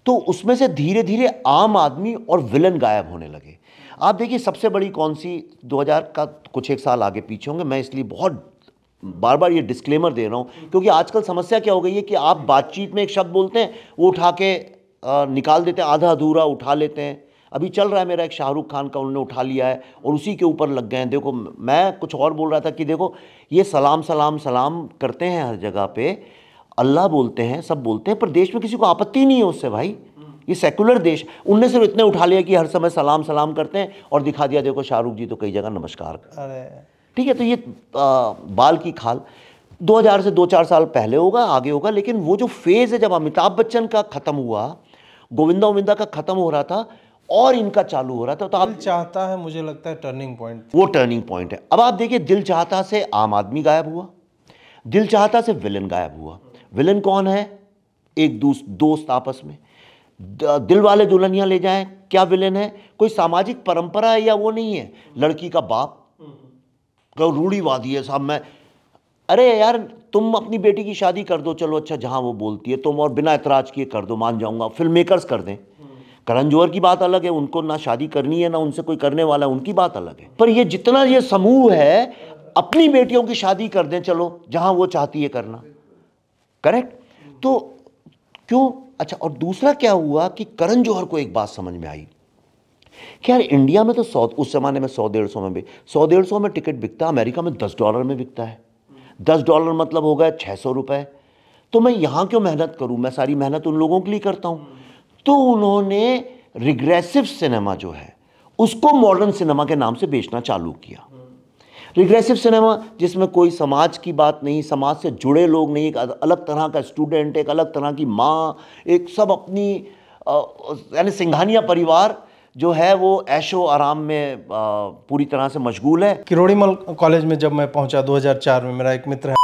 [SPEAKER 1] तो उसमें से धीरे धीरे आम आदमी और विलन गायब होने लगे। आप देखिए सबसे बड़ी कौन सी, 2000 का कुछ एक साल आगे पीछे होंगे, मैं इसलिए बहुत बार बार ये डिस्क्लेमर दे रहा हूँ क्योंकि आजकल समस्या क्या हो गई है कि आप बातचीत में एक शब्द बोलते हैं, वो उठा के निकाल देते हैं, आधा अधूरा उठा लेते हैं, अभी चल रहा है मेरा एक शाहरुख खान का, उन्होंने उठा लिया है और उसी के ऊपर लग गए हैं। देखो मैं कुछ और बोल रहा था कि देखो ये सलाम सलाम सलाम करते हैं हर जगह पे, अल्लाह बोलते हैं, सब बोलते हैं, पर देश में किसी को आपत्ति नहीं है उससे भाई। ये सेकुलर देश, उनने सिर्फ इतने उठा लिया कि हर समय सलाम सलाम करते हैं और दिखा दिया देखो शाहरुख जी तो कई जगह नमस्कार कर। ठीक है, तो ये बाल की खाल 2000 से 2-4 साल पहले होगा, आगे होगा, लेकिन वो जो फेज़ है जब अमिताभ बच्चन का ख़त्म हुआ, गोविंदा गोविंदा का ख़त्म हो रहा था और इनका चालू हो रहा था, तो आप
[SPEAKER 2] चाहता है, मुझे लगता है टर्निंग पॉइंट,
[SPEAKER 1] वो टर्निंग पॉइंट है। अब आप देखिए, दिल चाहता से आम आदमी गायब हुआ, दिल चाहता से विलन गायब हुआ। विलन कौन है? एक दोस्त आपस में। दिल वाले दुल्हनिया ले जाएं, क्या विलन है? कोई सामाजिक परंपरा है या वो नहीं है? लड़की का बाप रूढ़िवादी है साहब, मैं, अरे यार तुम अपनी बेटी की शादी कर दो, चलो अच्छा जहां वो बोलती है तुम, और बिना एतराज किए कर दो, मान जाऊंगा। फिल्म मेकर्स कर दें, करण जौहर की बात अलग है, उनको ना शादी करनी है ना उनसे कोई करने वाला है, उनकी बात अलग है। पर ये जितना ये समूह है, अपनी बेटियों की शादी कर दें, चलो जहां वो चाहती है करना, करेक्ट? तो क्यों? अच्छा, और दूसरा क्या हुआ कि करण जौहर को एक बात समझ में आई कि यार इंडिया में तो उस जमाने में 100-150 में भी 100-150 में टिकट बिकता, अमेरिका में $10 में बिकता है। $10 मतलब हो गया 600 रुपए। तो मैं यहाँ क्यों मेहनत करूँ, मैं सारी मेहनत उन लोगों के लिए करता हूँ। तो उन्होंने रिग्रेसिव सिनेमा जो है उसको मॉडर्न सिनेमा के नाम से बेचना चालू किया। रिग्रेसिव सिनेमा जिसमें कोई समाज की बात नहीं, समाज से जुड़े लोग नहीं, एक अलग तरह का स्टूडेंट, एक अलग तरह की माँ, एक सब अपनी यानी सिंघानिया परिवार जो है वो ऐशो आराम में पूरी तरह से मशगूल है।
[SPEAKER 2] किरोड़ीमल कॉलेज में जब मैं पहुंचा 2004 में, मेरा एक मित्र है,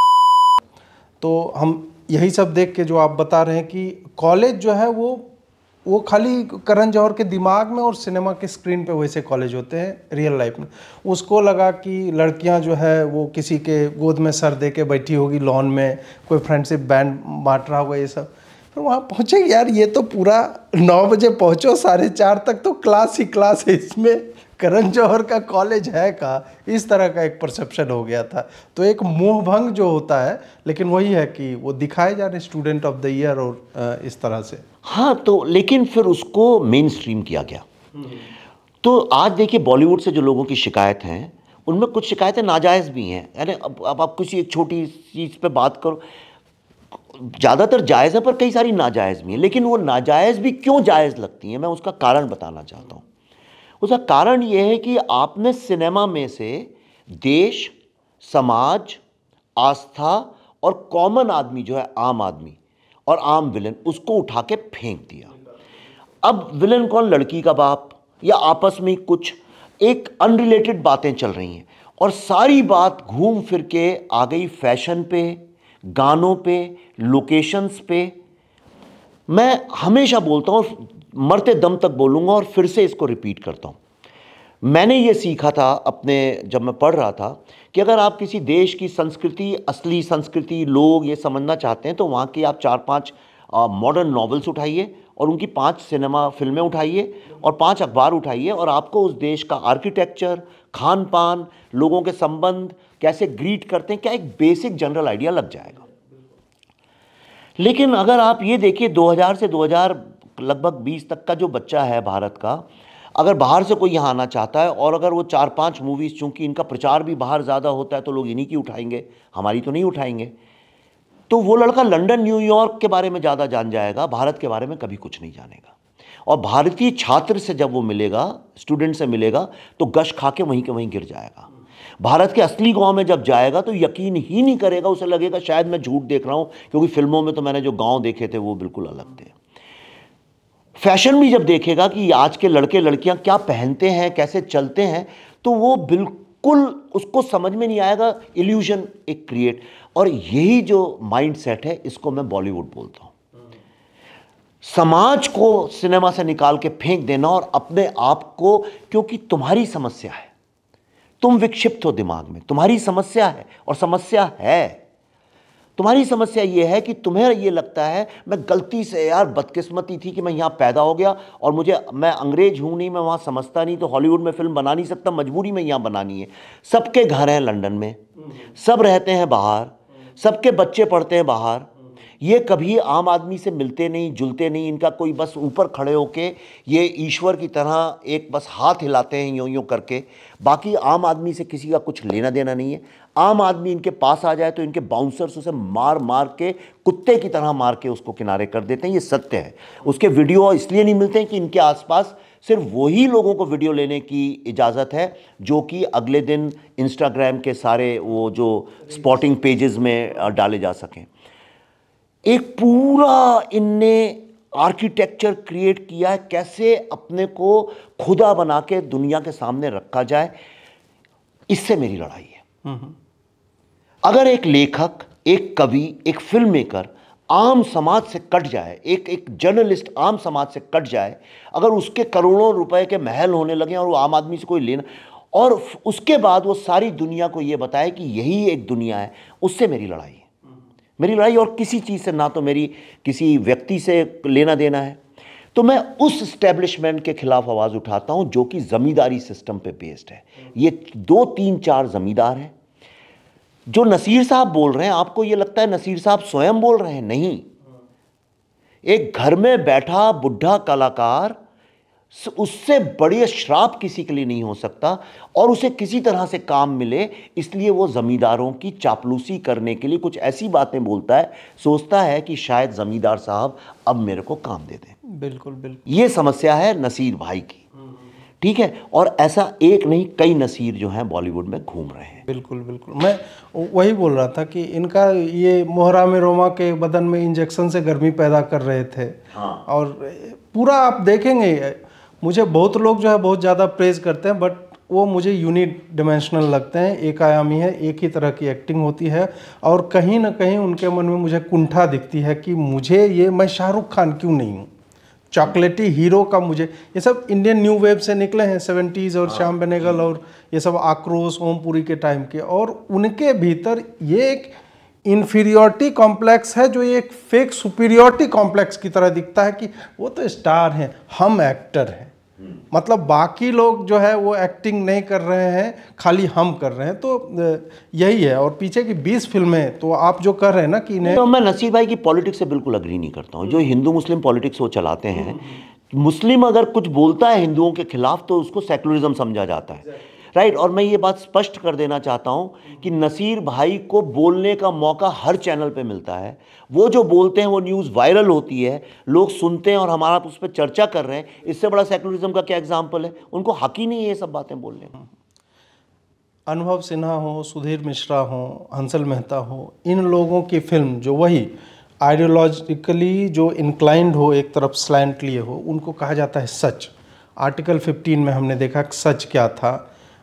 [SPEAKER 2] तो हम यही सब देख के जो आप बता रहे हैं कि कॉलेज जो है वो खाली करण जौहर के दिमाग में और सिनेमा के स्क्रीन पे वैसे कॉलेज होते हैं रियल लाइफ में। उसको लगा कि लड़कियां जो है वो किसी के गोद में सर दे के बैठी होगी लॉन में, कोई फ्रेंडशिप बैंड बांट रहा होगा, ये सब। फिर वहाँ पहुँचे यार, ये तो पूरा 9 बजे पहुँचो, 4:30 तक तो क्लास ही क्लास है, इसमें करण जौहर का कॉलेज है का, इस तरह का एक परसेप्शन हो गया था। तो एक मोह भंग जो होता है, लेकिन वही है कि वो दिखाए जा रहे स्टूडेंट ऑफ द ईयर और इस तरह से।
[SPEAKER 1] हाँ, तो लेकिन फिर उसको मेन स्ट्रीम किया गया। तो आज देखिए बॉलीवुड से जो लोगों की शिकायत हैं, उनमें कुछ शिकायतें नाजायज़ भी हैं। यानी अब आप किसी एक छोटी चीज़ पे बात करो, ज़्यादातर जायज़ है पर कई सारी नाजायज़ भी हैं। लेकिन वो नाजायज़ भी क्यों जायज़ लगती हैं, मैं उसका कारण बताना चाहता हूँ। उसका कारण ये है कि आपने सिनेमा में से देश, समाज, आस्था और कॉमन आदमी जो है, आम आदमी और आम विलन, उसको उठा के फेंक दिया। अब विलन कौन? लड़की का बाप, या आपस में कुछ एक अनरिलेटेड बातें चल रही हैं और सारी बात घूम फिर के आ गई फैशन पे, गानों पे, लोकेशंस पे। मैं हमेशा बोलता हूँ, मरते दम तक बोलूँगा और फिर से इसको रिपीट करता हूँ। मैंने ये सीखा था अपने, जब मैं पढ़ रहा था, कि अगर आप किसी देश की संस्कृति, असली संस्कृति, लोग ये समझना चाहते हैं तो वहाँ की आप 4-5 मॉडर्न नॉवेल्स उठाइए और उनकी 5 सिनेमा फिल्में उठाइए और 5 अखबार उठाइए और आपको उस देश का आर्किटेक्चर, खान पान, लोगों के संबंध, कैसे ग्रीट करते हैं, क्या एक बेसिक जनरल आइडिया लग जाएगा। लेकिन अगर आप ये देखिए 2000 से 2000 लगभग 20 तक का जो बच्चा है भारत का, अगर बाहर से कोई यहाँ आना चाहता है और अगर वो 4-5 मूवीज़, चूँकि इनका प्रचार भी बाहर ज़्यादा होता है तो लोग इन्हीं की उठाएंगे, हमारी तो नहीं उठाएंगे, तो वो लड़का लंदन, न्यूयॉर्क के बारे में ज़्यादा जान जाएगा, भारत के बारे में कभी कुछ नहीं जानेगा। और भारतीय छात्र से जब वो मिलेगा, स्टूडेंट से मिलेगा, तो गश खा के वहीं के वहीं गिर जाएगा। भारत के असली गांव में जब जाएगा तो यकीन ही नहीं करेगा, उसे लगेगा शायद मैं झूठ देख रहा हूँ, क्योंकि फिल्मों में तो मैंने जो गांव देखे थे वो बिल्कुल अलग थे। फैशन भी जब देखेगा कि आज के लड़के लड़कियां क्या पहनते हैं, कैसे चलते हैं, तो वो बिल्कुल उसको समझ में नहीं आएगा, इल्यूजन एक क्रिएट। और यही जो माइंडसेट है, इसको मैं बॉलीवुड बोलता हूँ। समाज को सिनेमा से निकाल के फेंक देना और अपने आप को, क्योंकि तुम्हारी समस्या है, तुम विक्षिप्त हो दिमाग में, तुम्हारी समस्या है, और समस्या है, तुम्हारी समस्या यह है कि तुम्हें यह लगता है मैं गलती से, यार बदकिस्मती थी कि मैं यहाँ पैदा हो गया और मैं अंग्रेज हूँ नहीं, मैं वहाँ समझता नहीं, तो हॉलीवुड में फिल्म बना नहीं सकता, मजबूरी में यहाँ बनानी है। सबके घर हैं लंदन में, सब रहते हैं बाहर, सबके बच्चे पढ़ते हैं बाहर, ये कभी आम आदमी से मिलते नहीं, जुलते नहीं। इनका कोई बस ऊपर खड़े होके ये ईश्वर की तरह एक बस हाथ हिलाते हैं यूं यूं करके। बाकी आम आदमी से किसी का कुछ लेना देना नहीं है। आम आदमी इनके पास आ जाए तो इनके बाउंसर्स उसे मार मार के, कुत्ते की तरह मार के उसको किनारे कर देते हैं। ये सत्य है। उसके वीडियो इसलिए नहीं मिलते हैं कि इनके आसपास सिर्फ वही लोगों को वीडियो लेने की इजाज़त है जो कि अगले दिन इंस्टाग्राम के सारे वो जो स्पॉटिंग पेजेस में डाले जा सकें। एक पूरा इनने आर्किटेक्चर क्रिएट किया है, कैसे अपने को खुदा बना के दुनिया के सामने रखा जाए। इससे मेरी लड़ाई है। अगर एक लेखक, एक कवि, एक फिल्म मेकर आम समाज से कट जाए, एक जर्नलिस्ट आम समाज से कट जाए, अगर उसके करोड़ों रुपए के महल होने लगे और वो आम आदमी से कोई लेना, और उसके बाद वो सारी दुनिया को ये बताए कि यही एक दुनिया है, उससे मेरी लड़ाई है। मेरी लड़ाई और किसी चीज़ से, ना तो मेरी किसी व्यक्ति से लेना देना है। तो मैं उस एस्टेब्लिशमेंट के खिलाफ आवाज़ उठाता हूं जो कि ज़मींदारी सिस्टम पे बेस्ड है। ये 2, 3, 4 ज़मींदार हैं। जो नसीर साहब बोल रहे हैं, आपको ये लगता है नसीर साहब स्वयं बोल रहे हैं? नहीं। एक घर में बैठा बुढ़ा कलाकार, उससे बड़े श्राप किसी के लिए नहीं हो सकता, और उसे किसी तरह से काम मिले, इसलिए वो जमींदारों की चापलूसी करने के लिए कुछ ऐसी बातें बोलता है, सोचता है कि शायद जमींदार साहब अब मेरे को काम दे दें।
[SPEAKER 2] बिल्कुल बिल्कुल,
[SPEAKER 1] ये समस्या है नसीर भाई की। ठीक है, और ऐसा एक नहीं, कई नसीर जो हैं बॉलीवुड में घूम रहे हैं।
[SPEAKER 2] बिल्कुल बिल्कुल, मैं वही बोल रहा था कि इनका ये मोहरा में रोमा के बदन में इंजेक्शन से गर्मी पैदा कर रहे थे।
[SPEAKER 1] हाँ।
[SPEAKER 2] और पूरा आप देखेंगे, मुझे बहुत लोग जो है बहुत ज़्यादा प्रेज करते हैं, बट वो मुझे यूनिट डिमेंशनल लगते हैं, एक आयामी है, एक ही तरह की एक्टिंग होती है। और कहीं ना कहीं उनके मन में मुझे कुंठा दिखती है कि मुझे ये, मैं शाहरुख खान क्यों नहीं हूँ, चॉकलेटी हीरो का मुझे। ये सब इंडियन न्यू वेव से निकले हैं 70s, और श्याम बेनेगल और ये सब आक्रोश ओमपुरी के टाइम के, और उनके भीतर ये एक इन्फीरियोरिटी कॉम्प्लेक्स है जो एक फेक सुपीरियोरिटी कॉम्प्लेक्स की तरह दिखता है कि वो तो स्टार हैं, हम एक्टर हैं। मतलब बाकी लोग जो है वो एक्टिंग नहीं कर रहे हैं, खाली हम कर रहे हैं। तो यही है। और पीछे की 20 फिल्में, तो आप जो कर रहे हैं ना कि इन्हें,
[SPEAKER 1] तो मैं नसीर भाई की पॉलिटिक्स से बिल्कुल अग्री नहीं करता हूँ। जो हिंदू मुस्लिम पॉलिटिक्स वो चलाते हैं, मुस्लिम अगर कुछ बोलता है हिंदुओं के खिलाफ तो उसको सेकुलरिज्म समझा जाता है, राइट। और मैं ये बात स्पष्ट कर देना चाहता हूँ कि नसीर भाई को बोलने का मौका हर चैनल पे मिलता है। वो जो बोलते हैं वो न्यूज़ वायरल होती है, लोग सुनते हैं और हमारा उस पर चर्चा कर रहे हैं। इससे बड़ा सेकुलरिज्म का क्या एग्जाम्पल है? उनको हक ही नहीं है ये सब बातें बोलने का।
[SPEAKER 2] अनुभव सिन्हा हो, सुधीर मिश्रा हो, हंसल मेहता हो, इन लोगों की फिल्म जो वही आइडियोलॉजिकली जो इंक्लाइंड हो, एक तरफ स्लैंट लिए हो, उनको कहा जाता है सच। आर्टिकल 15 में हमने देखा कि सच क्या था,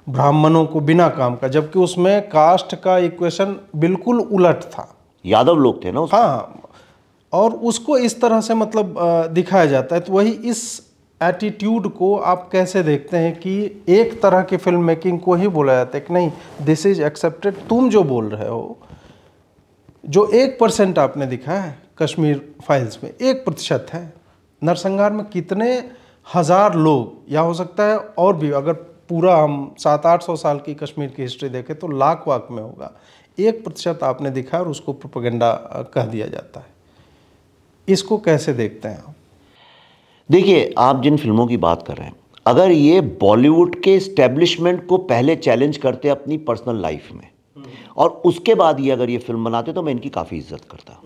[SPEAKER 2] ब्राह्मणों को बिना काम का, जबकि उसमें कास्ट का इक्वेशन बिल्कुल उलट था।
[SPEAKER 1] यादव लोग थे ना उसमें।
[SPEAKER 2] हाँ, और उसको इस तरह से मतलब दिखाया जाता है। तो वही इस एटीट्यूड को आप कैसे देखते हैं कि एक तरह की फिल्म मेकिंग को ही बोला जाता है कि नहीं, दिस इज एक्सेप्टेड। तुम जो बोल रहे हो, जो 1% आपने दिखा है कश्मीर फाइल्स में, 1% है। नरसंहार में कितने हजार लोग, या हो सकता है और भी, अगर पूरा हम 700-800 साल की कश्मीर की हिस्ट्री देखें तो लाख वाक में होगा। 1% आपने दिखा और उसको प्रोपेगेंडा कह दिया जाता है। इसको कैसे देखते हैं आप?
[SPEAKER 1] देखिए, आप जिन फिल्मों की बात कर रहे हैं, अगर ये बॉलीवुड के एस्टेब्लिशमेंट को पहले चैलेंज करते अपनी पर्सनल लाइफ में और उसके बाद ये अगर ये फिल्म बनाते तो मैं इनकी काफ़ी इज्जत करता।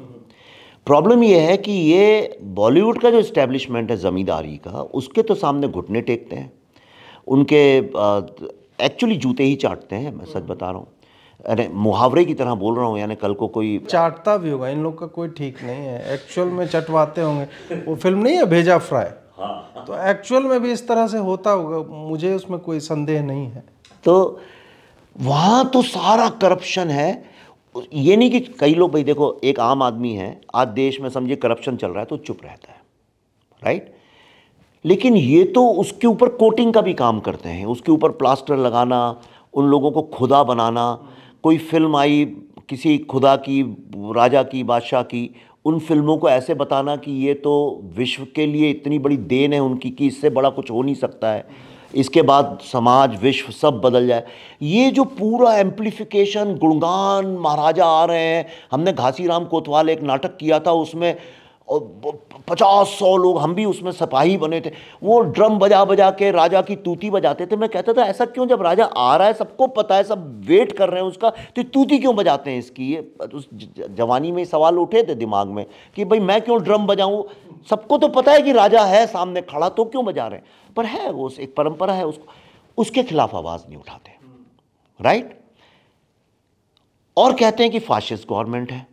[SPEAKER 1] प्रॉब्लम ये है कि ये बॉलीवुड का जो एस्टेब्लिशमेंट है ज़मींदारी का, उसके तो सामने घुटने टेकते हैं, उनके एक्चुअली जूते ही चाटते हैं। मैं सच बता रहा हूँ, अरे मुहावरे की तरह बोल रहा हूँ, यानी कल को कोई
[SPEAKER 2] चाटता भी होगा, इन लोग का कोई ठीक नहीं है, एक्चुअल में चटवाते होंगे। वो फिल्म नहीं है भेजा फ्राई, तो एक्चुअल में भी इस तरह से होता होगा, मुझे उसमें कोई संदेह नहीं है।
[SPEAKER 1] तो वहाँ तो सारा करप्शन है। ये नहीं कि कई लोग, भाई देखो, एक आम आदमी है, आज देश में समझिए करप्शन चल रहा है तो चुप रहता है, राइट। लेकिन ये तो उसके ऊपर कोटिंग का भी काम करते हैं, उसके ऊपर प्लास्टर लगाना, उन लोगों को खुदा बनाना। कोई फिल्म आई किसी खुदा की, राजा की, बादशाह की, उन फिल्मों को ऐसे बताना कि ये तो विश्व के लिए इतनी बड़ी देन है उनकी कि इससे बड़ा कुछ हो नहीं सकता है। इसके बाद समाज विश्व सब बदल जाए। ये जो पूरा एम्प्लीफिकेशन, गुणगान, महाराजा आ रहे हैं। हमने घासीराम कोतवाल एक नाटक किया था, उसमें 50-100 लोग, हम भी उसमें सिपाही बने थे। वो ड्रम बजा बजा के राजा की तूती बजाते थे। मैं कहता था ऐसा क्यों, जब राजा आ रहा है, सबको पता है, सब वेट कर रहे हैं उसका, तो तूती क्यों बजाते हैं इसकी। ये उस जवानी में सवाल उठे थे दिमाग में कि भाई मैं क्यों ड्रम बजाऊं, सबको तो पता है कि राजा है सामने खड़ा, तो क्यों बजा रहे हैं। पर है वो एक परंपरा है, उसके खिलाफ आवाज नहीं उठाते, राइट। और कहते हैं कि फाशिस्ट गवर्नमेंट है,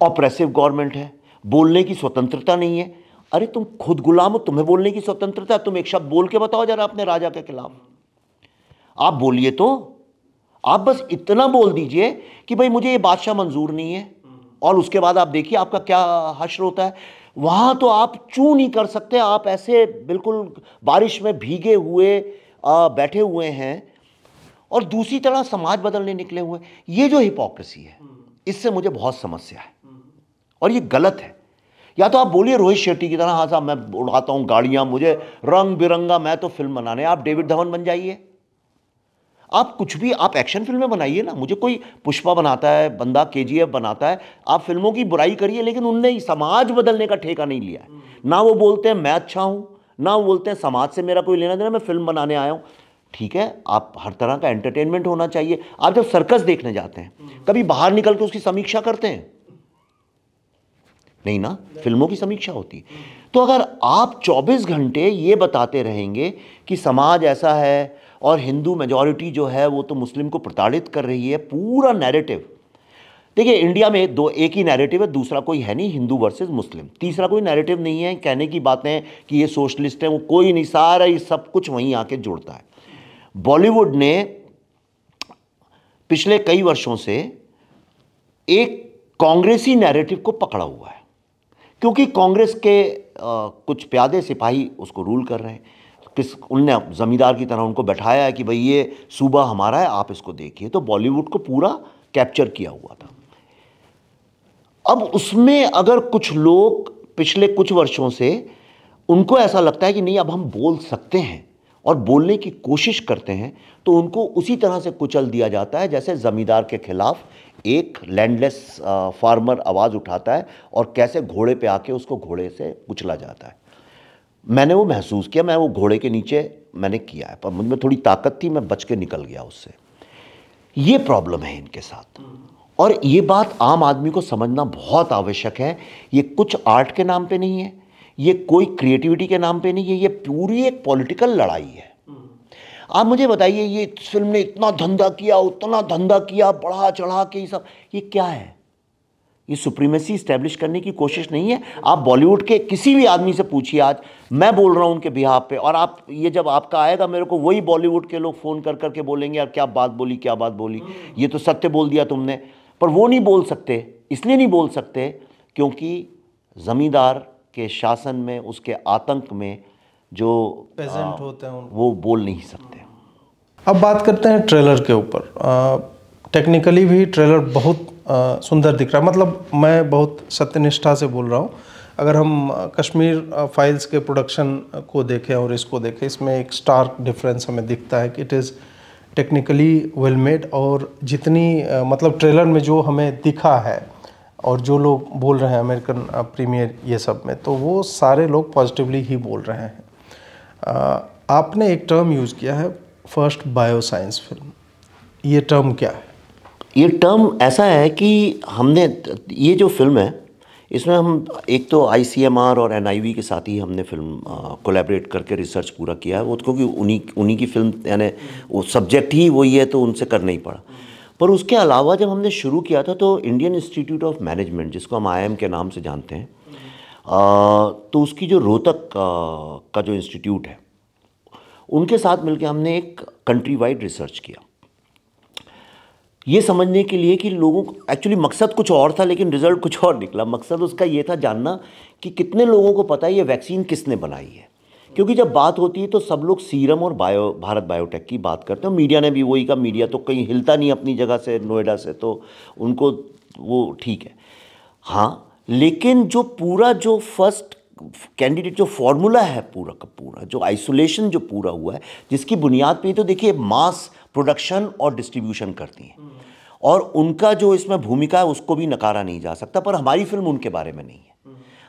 [SPEAKER 1] ऑपरेसिव गवर्नमेंट है, बोलने की स्वतंत्रता नहीं है। अरे तुम खुद गुलाम हो, तुम्हें बोलने की स्वतंत्रता। तुम एक शब्द बोल के बताओ जरा अपने राजा के खिलाफ, आप बोलिए। तो आप बस इतना बोल दीजिए कि भाई मुझे ये बादशाह मंजूर नहीं है, और उसके बाद आप देखिए आपका क्या हश्र होता है। वहां तो आप चू नहीं कर सकते, आप ऐसे बिल्कुल बारिश में भीगे हुए बैठे हुए हैं, और दूसरी तरह समाज बदलने निकले हुए। ये जो हिपोक्रेसी है, इससे मुझे बहुत समस्या है, और ये गलत है। या तो आप बोलिए रोहित शेट्टी की तरह, हाँ साहब मैं उड़ाता हूं गाड़ियां, मुझे रंग बिरंगा, मैं तो फिल्म बनाने। आप डेविड धवन बन जाइए, आप कुछ भी, आप एक्शन फिल्में बनाइए ना। मुझे कोई पुष्पा बनाता है, बंदा KGF बनाता है, आप फिल्मों की बुराई करिए, लेकिन उनने समाज बदलने का ठेका नहीं लिया है। ना वो बोलते हैं मैं अच्छा हूं, ना वो बोलते हैं समाज से मेरा कोई लेना देना, मैं फिल्म बनाने आया हूं। ठीक है, आप हर तरह का एंटरटेनमेंट होना चाहिए। आप जब सर्कस देखने जाते हैं, कभी बाहर निकल के उसकी समीक्षा करते हैं? नहीं ना, फिल्मों की समीक्षा होती है। तो अगर आप 24 घंटे ये बताते रहेंगे कि समाज ऐसा है और हिंदू मेजॉरिटी जो है वो तो मुस्लिम को प्रताड़ित कर रही है, पूरा नैरेटिव। देखिए इंडिया में एक ही नैरेटिव है, दूसरा कोई है नहीं, हिंदू वर्सेस मुस्लिम। तीसरा कोई नैरेटिव नहीं है। कहने की बातें कि ये सोशलिस्ट है, वो कोई नहीं, सारा ये सब कुछ वहीं आके जुड़ता है। बॉलीवुड ने पिछले कई वर्षों से एक कांग्रेसी नैरेटिव को पकड़ा हुआ है, क्योंकि कांग्रेस के कुछ प्यादे सिपाही उसको रूल कर रहे हैं। उनने जमींदार की तरह उनको बैठाया है कि भाई ये सूबा हमारा है, आप इसको देखिए। तो बॉलीवुड को पूरा कैप्चर किया हुआ था। अब उसमें अगर कुछ लोग पिछले कुछ वर्षों से उनको ऐसा लगता है कि नहीं अब हम बोल सकते हैं और बोलने की कोशिश करते हैं, तो उनको उसी तरह से कुचल दिया जाता है जैसे जमींदार के खिलाफ एक लैंडलेस फार्मर आवाज़ उठाता है और कैसे घोड़े पे आके उसको घोड़े से कुचला जाता है। मैंने वो महसूस किया, मैं वो घोड़े के नीचे मैंने किया है, पर मुझ में थोड़ी ताकत थी, मैं बच के निकल गया उससे। ये प्रॉब्लम है इनके साथ, और ये बात आम आदमी को समझना बहुत आवश्यक है। ये कुछ आर्ट के नाम पे नहीं है, ये कोई क्रिएटिविटी के नाम पे नहीं है, ये पूरी एक पॉलिटिकल लड़ाई है। आप मुझे बताइए, ये फिल्म ने इतना धंधा किया, उतना धंधा किया, बढ़ा चढ़ा के, ये सब ये क्या है? ये सुप्रीमेसी इस्टेब्लिश करने की कोशिश नहीं है। आप बॉलीवुड के किसी भी आदमी से पूछिए, आज मैं बोल रहा हूं उनके बिहाफ पे, और आप ये जब आपका आएगा मेरे को वही बॉलीवुड के लोग फ़ोन कर करके बोलेंगे यार क्या बात बोली, क्या बात बोली, ये तो सत्य बोल दिया तुमने। पर वो नहीं बोल सकते, इसलिए नहीं बोल सकते क्योंकि ज़मींदार के शासन में, उसके आतंक में जो
[SPEAKER 2] पेजेंट होते हैं
[SPEAKER 1] वो बोल नहीं सकते।
[SPEAKER 2] अब बात करते हैं ट्रेलर के ऊपर। टेक्निकली भी ट्रेलर बहुत सुंदर दिख रहा है, मतलब मैं बहुत सत्यनिष्ठा से बोल रहा हूँ। अगर हम कश्मीर फाइल्स के प्रोडक्शन को देखें और इसको देखें, इसमें एक स्टार्क डिफरेंस हमें दिखता है कि it is technically well made. और जितनी मतलब ट्रेलर में जो हमें दिखा है और जो लोग बोल रहे हैं अमेरिकन प्रीमियर ये सब में, तो वो सारे लोग पॉजिटिवली ही बोल रहे हैं। आपने एक टर्म यूज़ किया है, फर्स्ट बायोसाइंस फिल्म। ये टर्म क्या है?
[SPEAKER 1] ये टर्म ऐसा है कि हमने ये जो फिल्म है इसमें हम एक तो ICMR और NIV के साथ ही हमने फिल्म कोलैबोरेट करके रिसर्च पूरा किया है। वो तो क्योंकि उन्हीं की फिल्म, यानी वो सब्जेक्ट ही वही है तो उनसे करना ही पड़ा। पर उसके अलावा जब हमने शुरू किया था तो इंडियन इंस्टीट्यूट ऑफ मैनेजमेंट, जिसको हम IIM के नाम से जानते हैं, तो उसकी जो रोहतक का जो इंस्टीट्यूट है, उनके साथ मिलकर हमने एक कंट्री वाइड रिसर्च किया, ये समझने के लिए कि लोगों को, एक्चुअली मकसद कुछ और था लेकिन रिजल्ट कुछ और निकला। मकसद उसका ये था जानना कि कितने लोगों को पता है ये वैक्सीन किसने बनाई है। क्योंकि जब बात होती है तो सब लोग सीरम और भारत बायोटेक की बात करते हैं। मीडिया ने भी वही कहा, मीडिया तो कहीं हिलता नहीं अपनी जगह से, नोएडा से, तो उनको वो ठीक है। हाँ, लेकिन जो पूरा जो फर्स्ट कैंडिडेट जो फॉर्मूला है पूरा का पूरा, जो आइसोलेशन जो पूरा हुआ है, जिसकी बुनियाद पे तो देखिए मास प्रोडक्शन और डिस्ट्रीब्यूशन करती हैं, और उनका जो इसमें भूमिका है उसको भी नकारा नहीं जा सकता। पर हमारी फिल्म उनके बारे में नहीं है,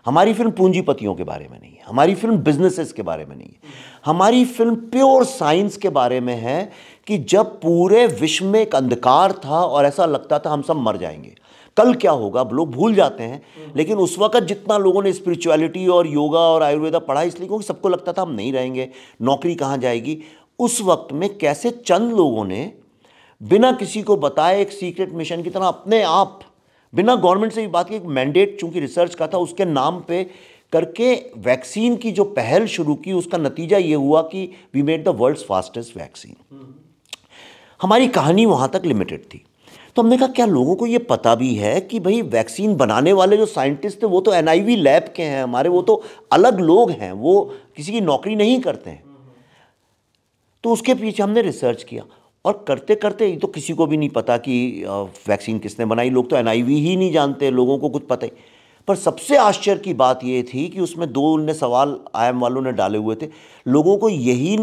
[SPEAKER 1] हमारी फिल्म पूंजीपतियों के बारे में नहीं है, हमारी फिल्म बिजनेसेस के बारे में नहीं है, हमारी फिल्म प्योर साइंस के बारे में है कि जब पूरे विश्व में एक अंधकार था और ऐसा लगता था हम सब मर जाएंगे, कल क्या होगा अब लोग भूल जाते हैं, लेकिन उस वक्त जितना लोगों ने स्पिरिचुअलिटी और योगा और आयुर्वेदा पढ़ा इसलिए क्योंकि सबको लगता था हम नहीं रहेंगे, नौकरी कहाँ जाएगी, उस वक्त में कैसे चंद लोगों ने बिना किसी को बताए एक सीक्रेट मिशन की तरह अपने आप बिना गवर्नमेंट से भी बात की, एक मैंडेट चूंकि रिसर्च का था उसके नाम पे करके वैक्सीन की जो पहल शुरू की, उसका नतीजा ये हुआ कि we made the world's fastest vaccine. हमारी कहानी वहाँ तक लिमिटेड थी। तो हमने कहा क्या लोगों को ये पता भी है कि भाई वैक्सीन बनाने वाले जो साइंटिस्ट थे वो तो NIV लैब के हैं हमारे, वो तो अलग लोग हैं, वो किसी की नौकरी नहीं करते हैं। तो उसके पीछे हमने रिसर्च किया और करते करते ये तो किसी को भी नहीं पता कि वैक्सीन किसने बनाई, लोग तो NIV ही नहीं जानते, लोगों को कुछ पता ही। पर सबसे आश्चर्य की बात ये थी कि उसमें 2 उनने सवाल IIM वालों ने डाले हुए थे, लोगों को यही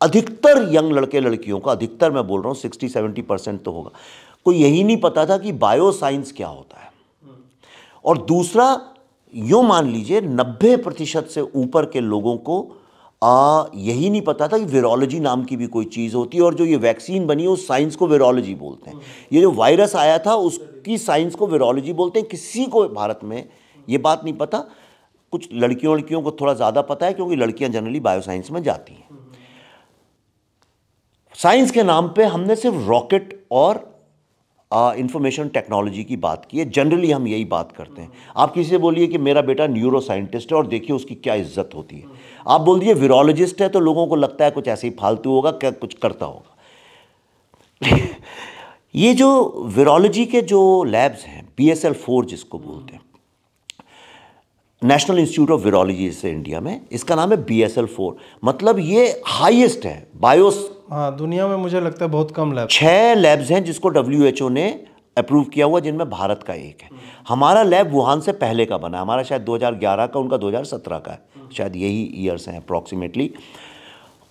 [SPEAKER 1] अधिकतर यंग लड़के लड़कियों का, अधिकतर मैं बोल रहा हूँ 60-70% तो होगा, कोई यही नहीं पता था कि बायो साइंस क्या होता है। और दूसरा यूँ मान लीजिए 90% से ऊपर के लोगों को यही नहीं पता था कि वीरोलॉजी नाम की भी कोई चीज़ होती है, और जो ये वैक्सीन बनी है उस साइंस को वीरोलॉजी बोलते हैं। ये जो वायरस आया था उसकी साइंस को वीरोलॉजी बोलते हैं। किसी को भारत में ये बात नहीं पता, कुछ लड़कियों को थोड़ा ज़्यादा पता है क्योंकि लड़कियां जनरली बायो साइंस में जाती हैं। साइंस के नाम पे हमने सिर्फ रॉकेट और इंफॉर्मेशन टेक्नोलॉजी की बात की है। जनरली हम यही बात करते हैं। आप किसी से बोलिए कि मेरा बेटा न्यूरो साइंटिस्ट है और देखिए उसकी क्या इज्जत होती है। आप बोल दीजिए वीरोलॉजिस्ट है तो लोगों को लगता है कुछ ऐसे ही फालतू होगा, क्या कुछ करता होगा। ये जो वीरोलॉजी के जो लैब्स हैं, BSL-4 जिसको बोलते हैं, नेशनल इंस्टीट्यूट ऑफ वीरोलॉजी से इंडिया में, इसका नाम है BSL-4, मतलब ये हाईएस्ट है बायोस।
[SPEAKER 2] हाँ, दुनिया में मुझे लगता है बहुत कम लैब,
[SPEAKER 1] 6 लैब्स हैं जिसको WHO ने अप्रूव किया हुआ, जिनमें भारत का एक है। हमारा लैब वुहान से पहले का बना है, हमारा शायद 2011 का, उनका 2017 का है, शायद यही ईयर्स हैं अप्रॉक्सीमेटली।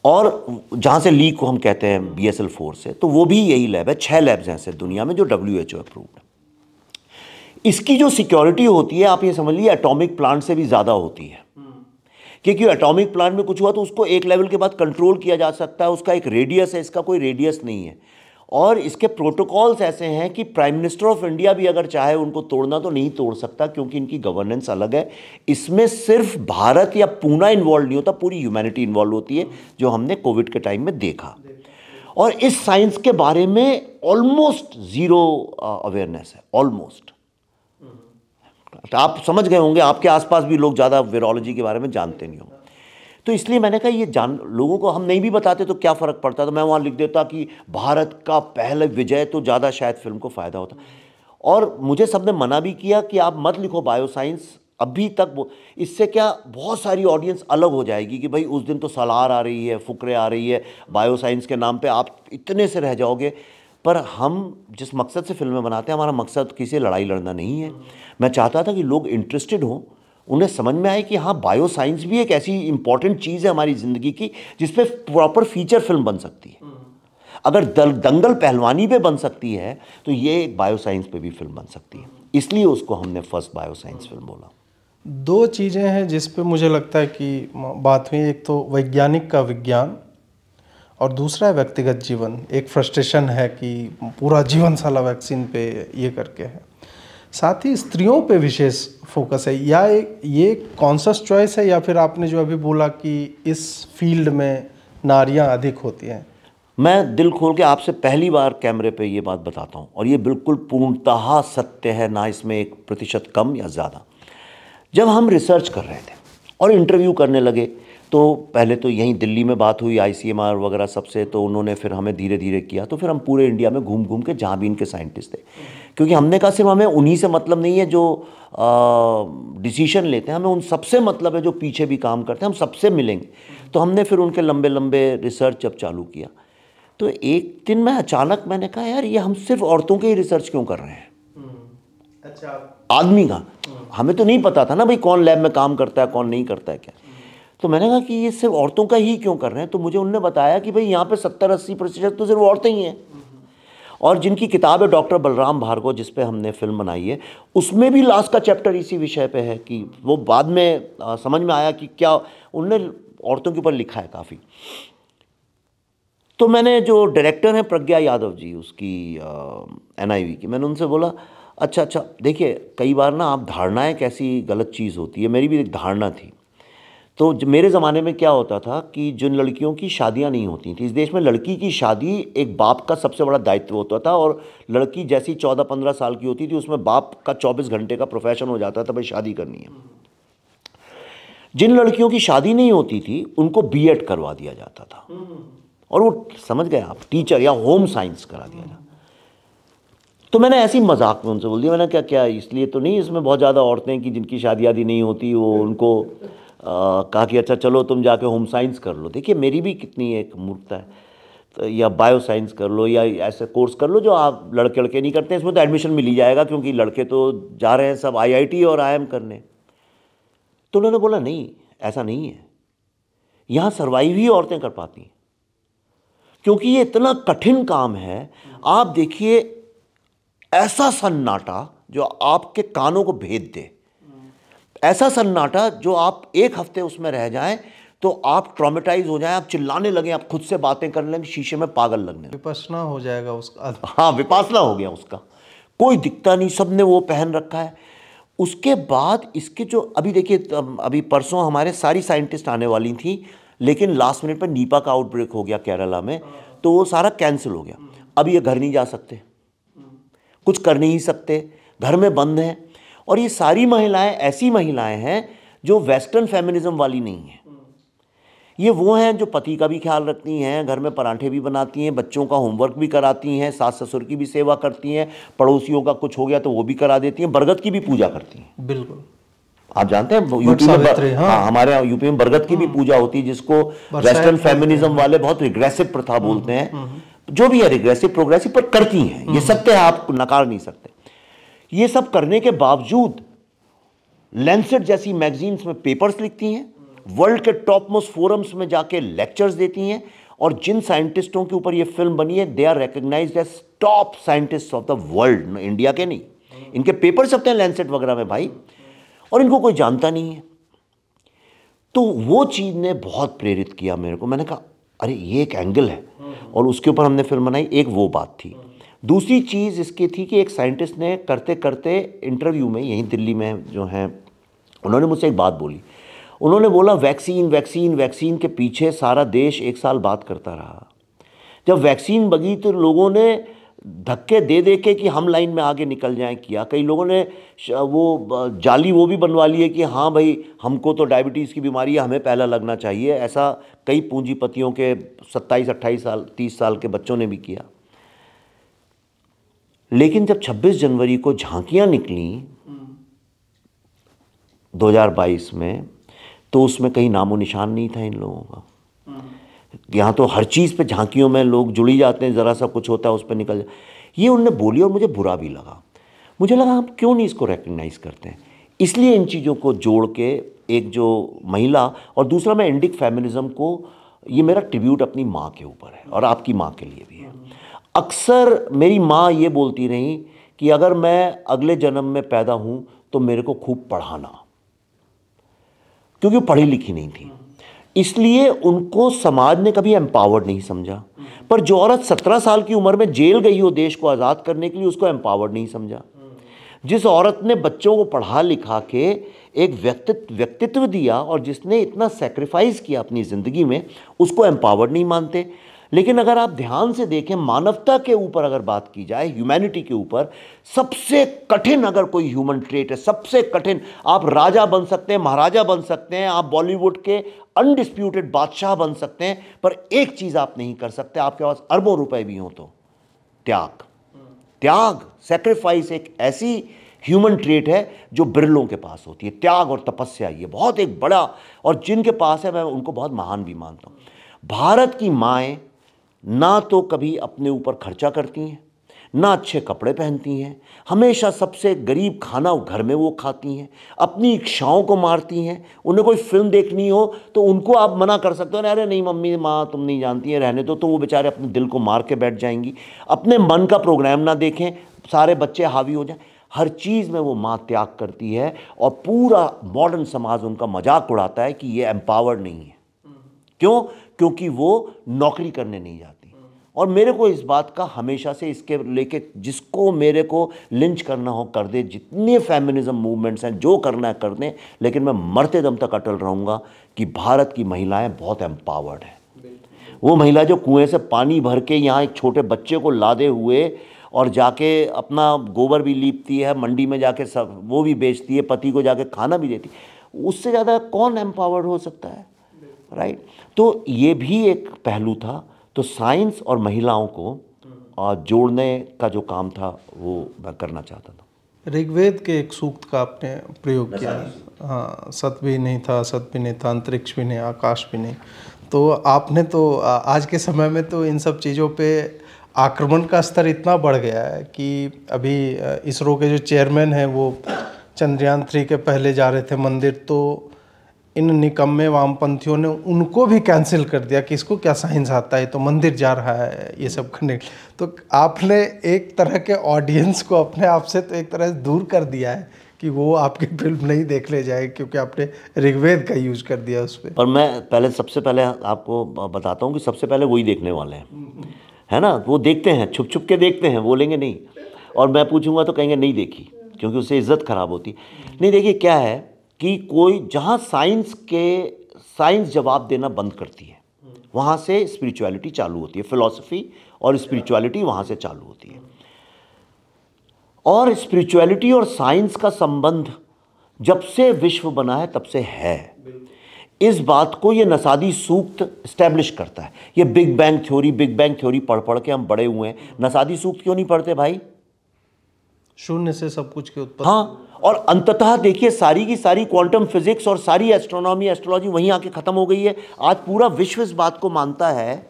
[SPEAKER 1] और जहाँ से लीक को हम कहते हैं BSL-4 से, तो वो भी यही लैब है। 6 लैब्स हैं ऐसे दुनिया में जो WHO अप्रूव्ड है। इसकी जो सिक्योरिटी होती है आप ये समझ लीजिए एटॉमिक प्लांट से भी ज़्यादा होती है, क्योंकि एटॉमिक प्लांट में कुछ हुआ तो उसको एक लेवल के बाद कंट्रोल किया जा सकता है, उसका एक रेडियस है, इसका कोई रेडियस नहीं है। और इसके प्रोटोकॉल्स ऐसे हैं कि प्राइम मिनिस्टर ऑफ इंडिया भी अगर चाहे उनको तोड़ना तो नहीं तोड़ सकता, क्योंकि इनकी गवर्नेंस अलग है। इसमें सिर्फ भारत या पूना इन्वॉल्व नहीं होता, पूरी ह्यूमैनिटी इन्वॉल्व होती है, जो हमने कोविड के टाइम में देखा। और इस साइंस के बारे में ऑलमोस्ट ज़ीरो अवेयरनेस है, ऑलमोस्ट। तो आप समझ गए होंगे, आपके आसपास भी लोग ज़्यादा वीरोलॉजी के बारे में जानते नहीं होंगे। तो इसलिए मैंने कहा ये लोगों को हम नहीं भी बताते तो क्या फ़र्क पड़ता, तो मैं वहाँ लिख देता कि भारत का पहला विजय, तो ज़्यादा शायद फिल्म को फ़ायदा होता। और मुझे सबने मना भी किया कि आप मत लिखो बायो साइंस अभी तक, इससे क्या बहुत सारी ऑडियंस अलग हो जाएगी कि भाई उस दिन तो सलार आ रही है, फुकरे आ रही है, बायो साइंस के नाम पर आप इतने से रह जाओगे। पर हम जिस मकसद से फिल्में बनाते हैं, हमारा मकसद किसी से लड़ाई लड़ना नहीं है। मैं चाहता था कि लोग इंटरेस्टेड हों, उन्हें समझ में आए कि हाँ बायो साइंस भी एक ऐसी इंपॉर्टेंट चीज़ है हमारी ज़िंदगी की जिस पे प्रॉपर फीचर फिल्म बन सकती है। अगर दंगल पहलवानी पे बन सकती है तो ये एक बायो साइंस पे भी फिल्म बन सकती है, इसलिए उसको हमने फर्स्ट बायो साइंस फिल्म बोला।
[SPEAKER 2] 2 चीज़ें हैं जिस पे मुझे लगता है कि बात हुई, एक तो वैज्ञानिक का विज्ञान और दूसरा है व्यक्तिगत जीवन। एक फ्रस्ट्रेशन है कि पूरा जीवन साला वैक्सीन पे ये करके है। साथ ही स्त्रियों पे विशेष फोकस है, या ये कॉन्शियस चॉइस है, या फिर आपने जो अभी बोला कि इस फील्ड में नारियां अधिक होती हैं।
[SPEAKER 1] मैं दिल खोल के आपसे पहली बार कैमरे पे ये बात बताता हूँ, और ये बिल्कुल पूर्णतः सत्य है, ना इसमें 1% कम या ज़्यादा। जब हम रिसर्च कर रहे थे और इंटरव्यू करने लगे, तो पहले तो यहीं दिल्ली में बात हुई ICMR वगैरह सबसे, तो उन्होंने फिर हमें धीरे धीरे किया। तो फिर हम पूरे इंडिया में घूम घूम के जहाँ भी इनके साइंटिस्ट थे, क्योंकि हमने कहा सिर्फ हमें उन्हीं से मतलब नहीं है जो डिसीजन लेते हैं, हमें उन सबसे मतलब है जो पीछे भी काम करते हैं, हम सबसे मिलेंगे। तो हमने फिर उनके लंबे लंबे रिसर्च जब चालू किया, तो एक दिन मैं अचानक मैंने कहा यार ये हम सिर्फ औरतों के ही रिसर्च क्यों कर रहे हैं।
[SPEAKER 2] अच्छा,
[SPEAKER 1] आदमी का। हमें तो नहीं पता था ना भाई कौन लैब में काम करता है कौन नहीं करता है क्या। तो मैंने कहा कि ये सिर्फ औरतों का ही क्यों कर रहे हैं, तो मुझे उनने बताया कि भाई यहाँ पे 70-80% तो सिर्फ औरतें ही हैं। और जिनकी किताब है डॉक्टर बलराम भार्गव जिस पे हमने फिल्म बनाई है, उसमें भी लास्ट का चैप्टर इसी विषय पे है कि वो बाद में समझ में आया कि क्या उनने औरतों के ऊपर लिखा है काफ़ी। तो मैंने जो डायरेक्टर हैं प्रज्ञा यादव जी उसकी NIV की, मैंने उनसे बोला अच्छा देखिए कई बार ना आप धारणाएं कैसी गलत चीज़ होती है, मेरी भी एक धारणा थी। तो मेरे ज़माने में क्या होता था कि जिन लड़कियों की शादियां नहीं होती थी, इस देश में लड़की की शादी एक बाप का सबसे बड़ा दायित्व होता था, और लड़की जैसी 14-15 साल की होती थी उसमें बाप का 24 घंटे का प्रोफेशन हो जाता था, भाई शादी करनी है। जिन लड़कियों की शादी नहीं होती थी उनको B.Ed करवा दिया जाता था, और वो समझ गए आप, टीचर या होम साइंस करा दिया जाता। तो मैंने ऐसी मजाक में उनसे बोल दिया, मैंने क्या इसलिए तो नहीं इसमें बहुत ज़्यादा औरतें कि जिनकी शादी आदि नहीं होती, वो उनको कहा कि अच्छा चलो तुम जाके होम साइंस कर लो। देखिए मेरी भी कितनी एक मूर्खता है, तो या बायो साइंस कर लो या ऐसे कोर्स कर लो जो आप लड़के नहीं करते हैं, इसमें तो एडमिशन मिल ही जाएगा क्योंकि लड़के तो जा रहे हैं सब IIT और IIM करने। तो उन्होंने बोला नहीं ऐसा नहीं है, यहाँ सर्वाइव ही औरतें कर पाती हैं, क्योंकि ये इतना कठिन काम है। आप देखिए ऐसा सन्नाटा जो आपके कानों को भेद दे, ऐसा सन्नाटा जो आप एक हफ्ते उसमें रह जाएं तो आप ट्रॉमेटाइज हो जाएं, आप चिल्लाने लगें, आप खुद से बातें करने लगें, शीशे में पागल लगने लगें।
[SPEAKER 2] विपश्यना हो जाएगा उसका।
[SPEAKER 1] हाँ विपासना हो गया उसका, कोई दिखता नहीं, सबने वो पहन रखा है। उसके बाद इसके जो अभी देखिए, अभी परसों हमारे सारी साइंटिस्ट आने वाली थी, लेकिन लास्ट मिनट पर नीपा का आउटब्रेक हो गया केरला में, तो वो सारा कैंसिल हो गया। अब ये घर नहीं जा सकते, कुछ कर नहीं सकते, घर में बंद हैं। और ये सारी महिलाएं ऐसी महिलाएं हैं जो वेस्टर्न फेमिनिज्म वाली नहीं हैं। ये वो हैं जो पति का भी ख्याल रखती हैं, घर में पराठे भी बनाती हैं, बच्चों का होमवर्क भी कराती हैं, सास ससुर की भी सेवा करती हैं, पड़ोसियों का कुछ हो गया तो वो भी करा देती हैं, बरगद की भी पूजा करती हैं।
[SPEAKER 2] बिल्कुल,
[SPEAKER 1] आप जानते हैं यूपी में, हाँ हमारे यूपी में बरगद की भी पूजा होती है, जिसको वेस्टर्न फेमिनिज्म वाले बहुत रिग्रेसिव प्रथा बोलते हैं। जो भी है रिग्रेसिव प्रोग्रेसिव, पर करती हैं, ये सत्य है, आप नकार नहीं सकते। ये सब करने के बावजूद लैंसेट जैसी मैगजीन्स में पेपर्स लिखती हैं, वर्ल्ड के टॉप मोस्ट फोरम्स में जाके लेक्चर्स देती हैं, और जिन साइंटिस्टों के ऊपर ये फिल्म बनी है they are recognised as top scientist of the world, India के नहीं, इनके पेपर छपते हैं लैंसेट वगैरह में भाई, और इनको कोई जानता नहीं है। तो वो चीज़ ने बहुत प्रेरित किया मेरे को। मैंने कहा अरे ये एक एंगल है, और उसके ऊपर हमने फिल्म बनाई। एक वो बात थी। दूसरी चीज़ इसकी थी कि एक साइंटिस्ट ने करते करते इंटरव्यू में, यहीं दिल्ली में जो हैं, उन्होंने मुझसे एक बात बोली। उन्होंने बोला वैक्सीन वैक्सीन वैक्सीन के पीछे सारा देश 1 साल बात करता रहा। जब वैक्सीन बगी तो लोगों ने धक्के दे दे के कि हम लाइन में आगे निकल जाएं किया। कई लोगों ने वो जाली वो भी बनवा ली है कि हाँ भाई हमको तो डायबिटीज़ की बीमारी है, हमें पहला लगना चाहिए। ऐसा कई पूंजीपतियों के 27-28 साल 30 साल के बच्चों ने भी किया। लेकिन जब 26 जनवरी को झांकियां निकली 2022 में, तो उसमें कहीं नामो निशान नहीं था इन लोगों का। यहाँ तो हर चीज़ पे झांकियों में लोग जुड़ी जाते हैं, ज़रा सा कुछ होता है उस पर निकल जाए। ये उनने बोली और मुझे बुरा भी लगा। मुझे लगा हम क्यों नहीं इसको रिकग्नाइज़ करते हैं। इसलिए इन चीज़ों को जोड़ के, एक जो महिला, और दूसरा मैं इंडिक फेमिनिज्म को, ये मेरा ट्रिब्यूट अपनी माँ के ऊपर है और आपकी माँ के लिए भी है। अक्सर मेरी माँ ये बोलती रही कि अगर मैं अगले जन्म में पैदा हूँ तो मेरे को खूब पढ़ाना, क्योंकि वो पढ़ी लिखी नहीं थी, इसलिए उनको समाज ने कभी एम्पावर्ड नहीं समझा। पर जो औरत 17 साल की उम्र में जेल गई हो देश को आज़ाद करने के लिए, उसको एम्पावर्ड नहीं समझा। जिस औरत ने बच्चों को पढ़ा लिखा के एक व्यक्तित्व दिया और जिसने इतना सेक्रीफाइस किया अपनी ज़िंदगी में, उसको एम्पावर्ड नहीं मानते। लेकिन अगर आप ध्यान से देखें, मानवता के ऊपर अगर बात की जाए, ह्यूमैनिटी के ऊपर, सबसे कठिन अगर कोई ह्यूमन ट्रेट है, सबसे कठिन, आप राजा बन सकते हैं, महाराजा बन सकते हैं, आप बॉलीवुड के अनडिस्प्यूटेड बादशाह बन सकते हैं, पर एक चीज़ आप नहीं कर सकते, आपके पास अरबों रुपए भी हों तो, त्याग। त्याग, सेक्रीफाइस एक ऐसी ह्यूमन ट्रेट है जो बिरलों के पास होती है। त्याग और तपस्या, ये बहुत एक बड़ा, और जिनके पास है मैं उनको बहुत महान भी मानता हूँ। भारत की माएँ ना तो कभी अपने ऊपर खर्चा करती हैं, ना अच्छे कपड़े पहनती हैं, हमेशा सबसे गरीब खाना घर में वो खाती हैं, अपनी इच्छाओं को मारती हैं। उन्हें कोई फिल्म देखनी हो तो उनको आप मना कर सकते हो, अरे नहीं मम्मी माँ तुम नहीं जानती हैं, रहने दो, तो वो बेचारे अपने दिल को मार के बैठ जाएंगी। अपने मन का प्रोग्राम ना देखें, सारे बच्चे हावी हो जाएं। हर चीज़ में वो माँ त्याग करती है और पूरा मॉडर्न समाज उनका मजाक उड़ाता है कि ये एम्पावर्ड नहीं है। क्यों? क्योंकि वो नौकरी करने नहीं जाती। और मेरे को इस बात का हमेशा से इसके लेके जिसको मेरे को लिंच करना हो कर दे, जितने फेमिनिज्म मूवमेंट्स हैं जो करना है कर दें, लेकिन मैं मरते दम तक अटल रहूँगा कि भारत की महिलाएं बहुत एम्पावर्ड हैं। वो महिला जो कुएं से पानी भर के यहाँ एक छोटे बच्चे को लादे हुए और जाके अपना गोबर भी लीपती है, मंडी में जाके सब वो भी बेचती है, पति को जाके खाना भी देती, उससे ज़्यादा कौन एम्पावर्ड हो सकता है, राइट? तो ये भी एक पहलू था। तो साइंस और महिलाओं को जोड़ने का जो काम था वो मैं करना चाहता था।
[SPEAKER 2] ऋग्वेद के एक सूक्त का आपने प्रयोग किया, हाँ, सत भी नहीं था, सत भी नहीं था, अंतरिक्ष भी नहीं, आकाश भी नहीं। तो आपने तो आज के समय में तो इन सब चीज़ों पे आक्रमण का स्तर इतना बढ़ गया है कि अभी इसरो के जो चेयरमैन हैं वो चंद्रयान 3 के पहले जा रहे थे मंदिर, तो इन निकम्मे वामपंथियों ने उनको भी कैंसिल कर दिया कि इसको क्या साइंस आता है, तो मंदिर जा रहा है ये सब करने। तो आपने एक तरह के ऑडियंस को अपने आप से तो एक तरह से दूर कर दिया है कि वो आपकी फिल्म नहीं देख ले जाए, क्योंकि आपने ऋग्वेद का यूज कर दिया उस पर।
[SPEAKER 1] पर मैं सबसे पहले आपको बताता हूँ कि सबसे पहले वही देखने वाले हैं, है ना? वो देखते हैं, छुप छुप के देखते हैं, बोलेंगे नहीं, और मैं पूछूंगा तो कहेंगे नहीं देखी, क्योंकि उससे इज्जत खराब होती। नहीं, देखिए क्या है कि कोई जहाँ साइंस जवाब देना बंद करती है, वहाँ से स्पिरिचुअलिटी चालू होती है, फिलॉसफी और स्पिरिचुअलिटी वहाँ से चालू होती है। और स्पिरिचुअलिटी और साइंस का संबंध जब से विश्व बना है तब से है। इस बात को ये नसादी सूक्त एस्टैब्लिश करता है। ये बिग बैंग थ्योरी पढ़ पढ़ के हम बड़े हुए हैं। नसादी सूक्त क्यों नहीं पढ़ते भाई?
[SPEAKER 2] शून्य से सब कुछ की उत्पत्ति।
[SPEAKER 1] हाँ, और अंततः देखिए सारी की सारी क्वांटम फिजिक्स और सारी एस्ट्रोनॉमी एस्ट्रोलॉजी वहीं आके ख़त्म हो गई है। आज पूरा विश्व इस बात को मानता है।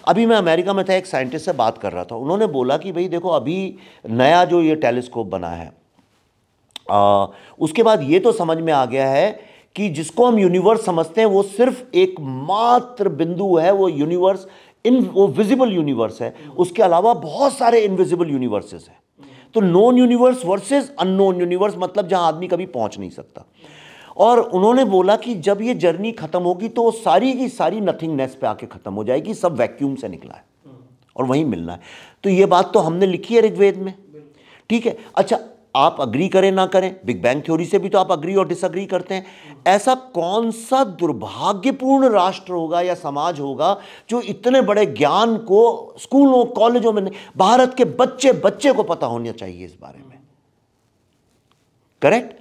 [SPEAKER 1] अभी मैं अमेरिका में था, एक साइंटिस्ट से बात कर रहा था, उन्होंने बोला कि भाई देखो अभी नया जो ये टेलीस्कोप बना है, उसके बाद ये तो समझ में आ गया है कि जिसको हम यूनिवर्स समझते हैं वो सिर्फ एक मात्र बिंदु है, वो यूनिवर्स वो विजिबल यूनिवर्स है, उसके अलावा बहुत सारे इनविजिबल यूनिवर्सेस हैं। तो known universe versus unknown universe, मतलब जहां आदमी कभी पहुंच नहीं सकता। और उन्होंने बोला कि जब ये जर्नी खत्म होगी तो सारी की सारी नथिंगनेस पे आके खत्म हो जाएगी, सब वैक्यूम से निकला है और वहीं मिलना है। तो ये बात तो हमने लिखी है ऋग्वेद में, ठीक है। अच्छा, आप अग्री करें ना करें, बिग बैंग थ्योरी से भी तो आप अग्री और डिसअग्री करते हैं। ऐसा कौन सा दुर्भाग्यपूर्ण राष्ट्र होगा या समाज होगा जो इतने बड़े ज्ञान को स्कूलों कॉलेजों में नहीं, भारत के बच्चे बच्चे को पता होना चाहिए इस बारे में, करेक्ट?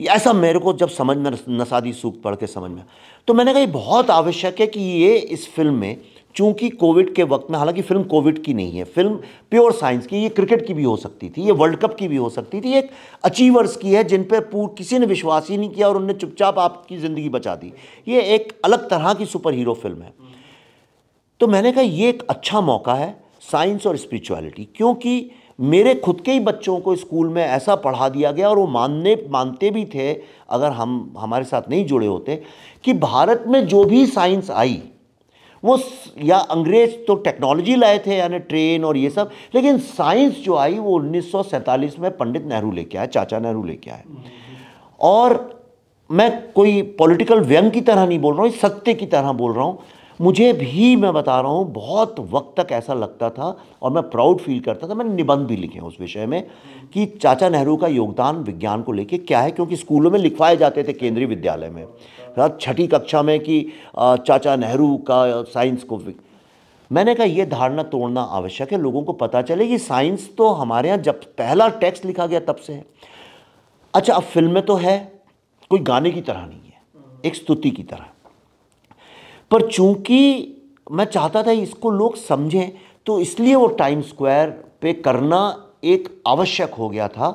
[SPEAKER 1] ऐसा मेरे को जब समझ में, नसादी सूक्त पढ़ के समझ में, तो मैंने कहा ये बहुत आवश्यक है कि ये इस फिल्म में, चूंकि कोविड के वक्त में, हालांकि फिल्म कोविड की नहीं है, फिल्म प्योर साइंस की, ये क्रिकेट की भी हो सकती थी, ये वर्ल्ड कप की भी हो सकती थी, एक अचीवर्स की है जिन पे किसी ने विश्वास ही नहीं किया और उन्होंने चुपचाप आपकी ज़िंदगी बचा दी। ये एक अलग तरह की सुपर हीरो फिल्म है। तो मैंने कहा ये एक अच्छा मौका है साइंस और स्पिरिचुअलिटी, क्योंकि मेरे खुद के ही बच्चों को स्कूल में ऐसा पढ़ा दिया गया और वो मानते भी थे, अगर हम हमारे साथ नहीं जुड़े होते, कि भारत में जो भी साइंस आई वो, या अंग्रेज तो टेक्नोलॉजी लाए थे, यानी ट्रेन और ये सब, लेकिन साइंस जो आई वो 1947 में पंडित नेहरू लेके आए, चाचा नेहरू लेके आए। और मैं कोई पॉलिटिकल व्यंग की तरह नहीं बोल रहा हूँ, सत्य की तरह बोल रहा हूँ। मुझे भी, मैं बता रहा हूँ, बहुत वक्त तक ऐसा लगता था और मैं प्राउड फील करता था, मैंने निबंध भी लिखे उस विषय में कि चाचा नेहरू का योगदान विज्ञान को लेके क्या है, क्योंकि स्कूलों में लिखवाए जाते थे केंद्रीय विद्यालय में, छठी कक्षा में, कि चाचा नेहरू का साइंस को। मैंने कहा ये धारणा तोड़ना आवश्यक है, लोगों को पता चले कि साइंस तो हमारे यहाँ जब पहला टेक्स्ट लिखा गया तब से है। अच्छा, अब फिल्म में तो है, कोई गाने की तरह नहीं है, एक स्तुति की तरह, पर चूंकि मैं चाहता था इसको लोग समझें, तो इसलिए वो टाइम स्क्वायर पे करना एक आवश्यक हो गया था।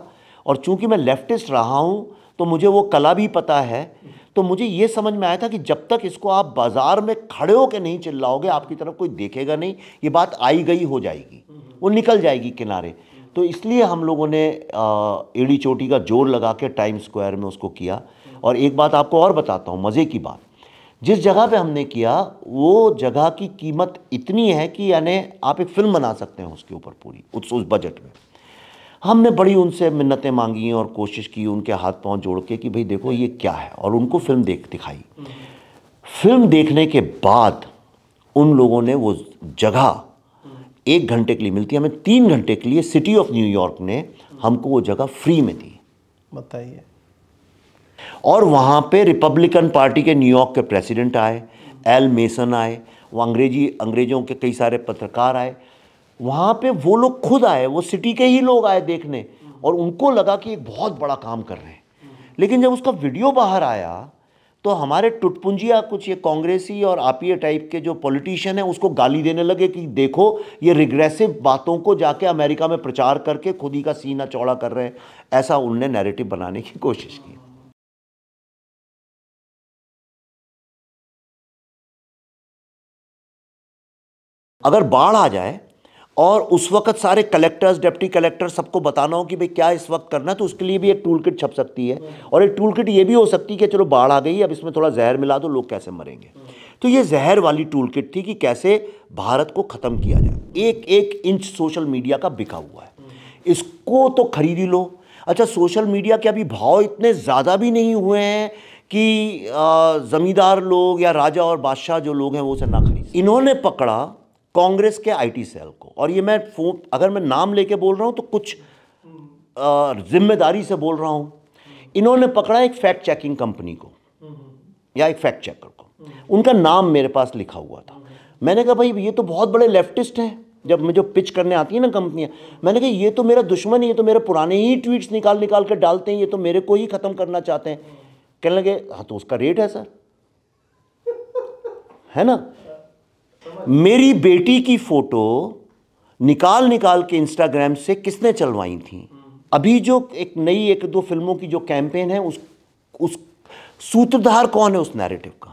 [SPEAKER 1] और चूंकि मैं लेफ्टिस्ट रहा हूँ तो मुझे वो कला भी पता है, तो मुझे ये समझ में आया था कि जब तक इसको आप बाजार में खड़े होकर नहीं चिल्लाओगे, आपकी तरफ कोई देखेगा नहीं, ये बात आई गई हो जाएगी। वो निकल जाएगी किनारे। तो इसलिए हम लोगों ने एड़ी चोटी का जोर लगा के टाइम स्क्वायर में उसको किया। और एक बात आपको और बताता हूँ, मज़े की बात, जिस जगह पे हमने किया वो जगह की कीमत इतनी है कि यानी आप एक फिल्म बना सकते हैं उसके ऊपर पूरी, उस बजट में। हमने बड़ी उनसे मिन्नतें मांगी और कोशिश की उनके हाथ पांव जोड़ के कि भाई देखो ये क्या है, और उनको फिल्म दिखाई। फिल्म देखने के बाद उन लोगों ने वो जगह 1 घंटे के लिए मिलती है, हमें 3 घंटे के लिए सिटी ऑफ न्यूयॉर्क ने हमको वो जगह फ्री में दी।
[SPEAKER 2] बताइए।
[SPEAKER 1] और वहाँ पे रिपब्लिकन पार्टी के न्यूयॉर्क के प्रेसिडेंट आए, एल मेसन आए, वो अंग्रेज़ों के कई सारे पत्रकार आए, वहाँ पे वो लोग खुद आए, वो सिटी के ही लोग आए देखने, और उनको लगा कि एक बहुत बड़ा काम कर रहे हैं। लेकिन जब उसका वीडियो बाहर आया तो हमारे टुटपुंजिया कुछ ये कांग्रेसी और आपीए टाइप के जो पॉलिटिशियन हैं उसको गाली देने लगे कि देखो ये रिग्रेसिव बातों को जाके अमेरिका में प्रचार करके खुद ही का सीना चौड़ा कर रहे हैं। ऐसा उनने नैरेटिव बनाने की कोशिश की। अगर बाढ़ आ जाए और उस वक्त सारे कलेक्टर्स, डिप्टी कलेक्टर सबको बताना हो कि भाई क्या इस वक्त करना है, तो उसके लिए भी एक टूल किट छप सकती है। और एक टूल किट ये भी हो सकती है कि चलो बाढ़ आ गई, अब इसमें थोड़ा जहर मिला दो, लोग कैसे मरेंगे। तो ये जहर वाली टूल किट थी कि कैसे भारत को ख़त्म किया जाए। 1-1 इंच सोशल मीडिया का बिका हुआ है, इसको तो खरीद ही लो। अच्छा, सोशल मीडिया के अभी भाव इतने ज़्यादा भी नहीं हुए हैं कि ज़मींदार लोग या राजा और बादशाह जो लोग हैं वो उसे ना खरीद। इन्होंने पकड़ा कांग्रेस के आईटी सेल को, और ये मैं अगर मैं नाम लेके बोल रहा हूं तो कुछ जिम्मेदारी से बोल रहा हूं। इन्होंने पकड़ा एक फैक्ट चेकिंग कंपनी को या एक फैक्ट चेकर को, उनका नाम मेरे पास लिखा हुआ था। मैंने कहा भाई ये तो बहुत बड़े लेफ्टिस्ट हैं, जब मुझे पिच करने आती है ना कंपनियां, मैंने कहा ये तो मेरा दुश्मन है, ये तो मेरे पुराने ही ट्वीट्स निकाल निकाल कर डालते हैं, ये तो मेरे को ही खत्म करना चाहते हैं। कहने लगे हाँ तो उसका रेट है सर, है ना। मेरी बेटी की फोटो निकाल निकाल के इंस्टाग्राम से किसने चलवाई थी। अभी जो एक नई 1-2 फिल्मों की जो कैंपेन है उस सूत्रधार कौन है उस नैरेटिव का,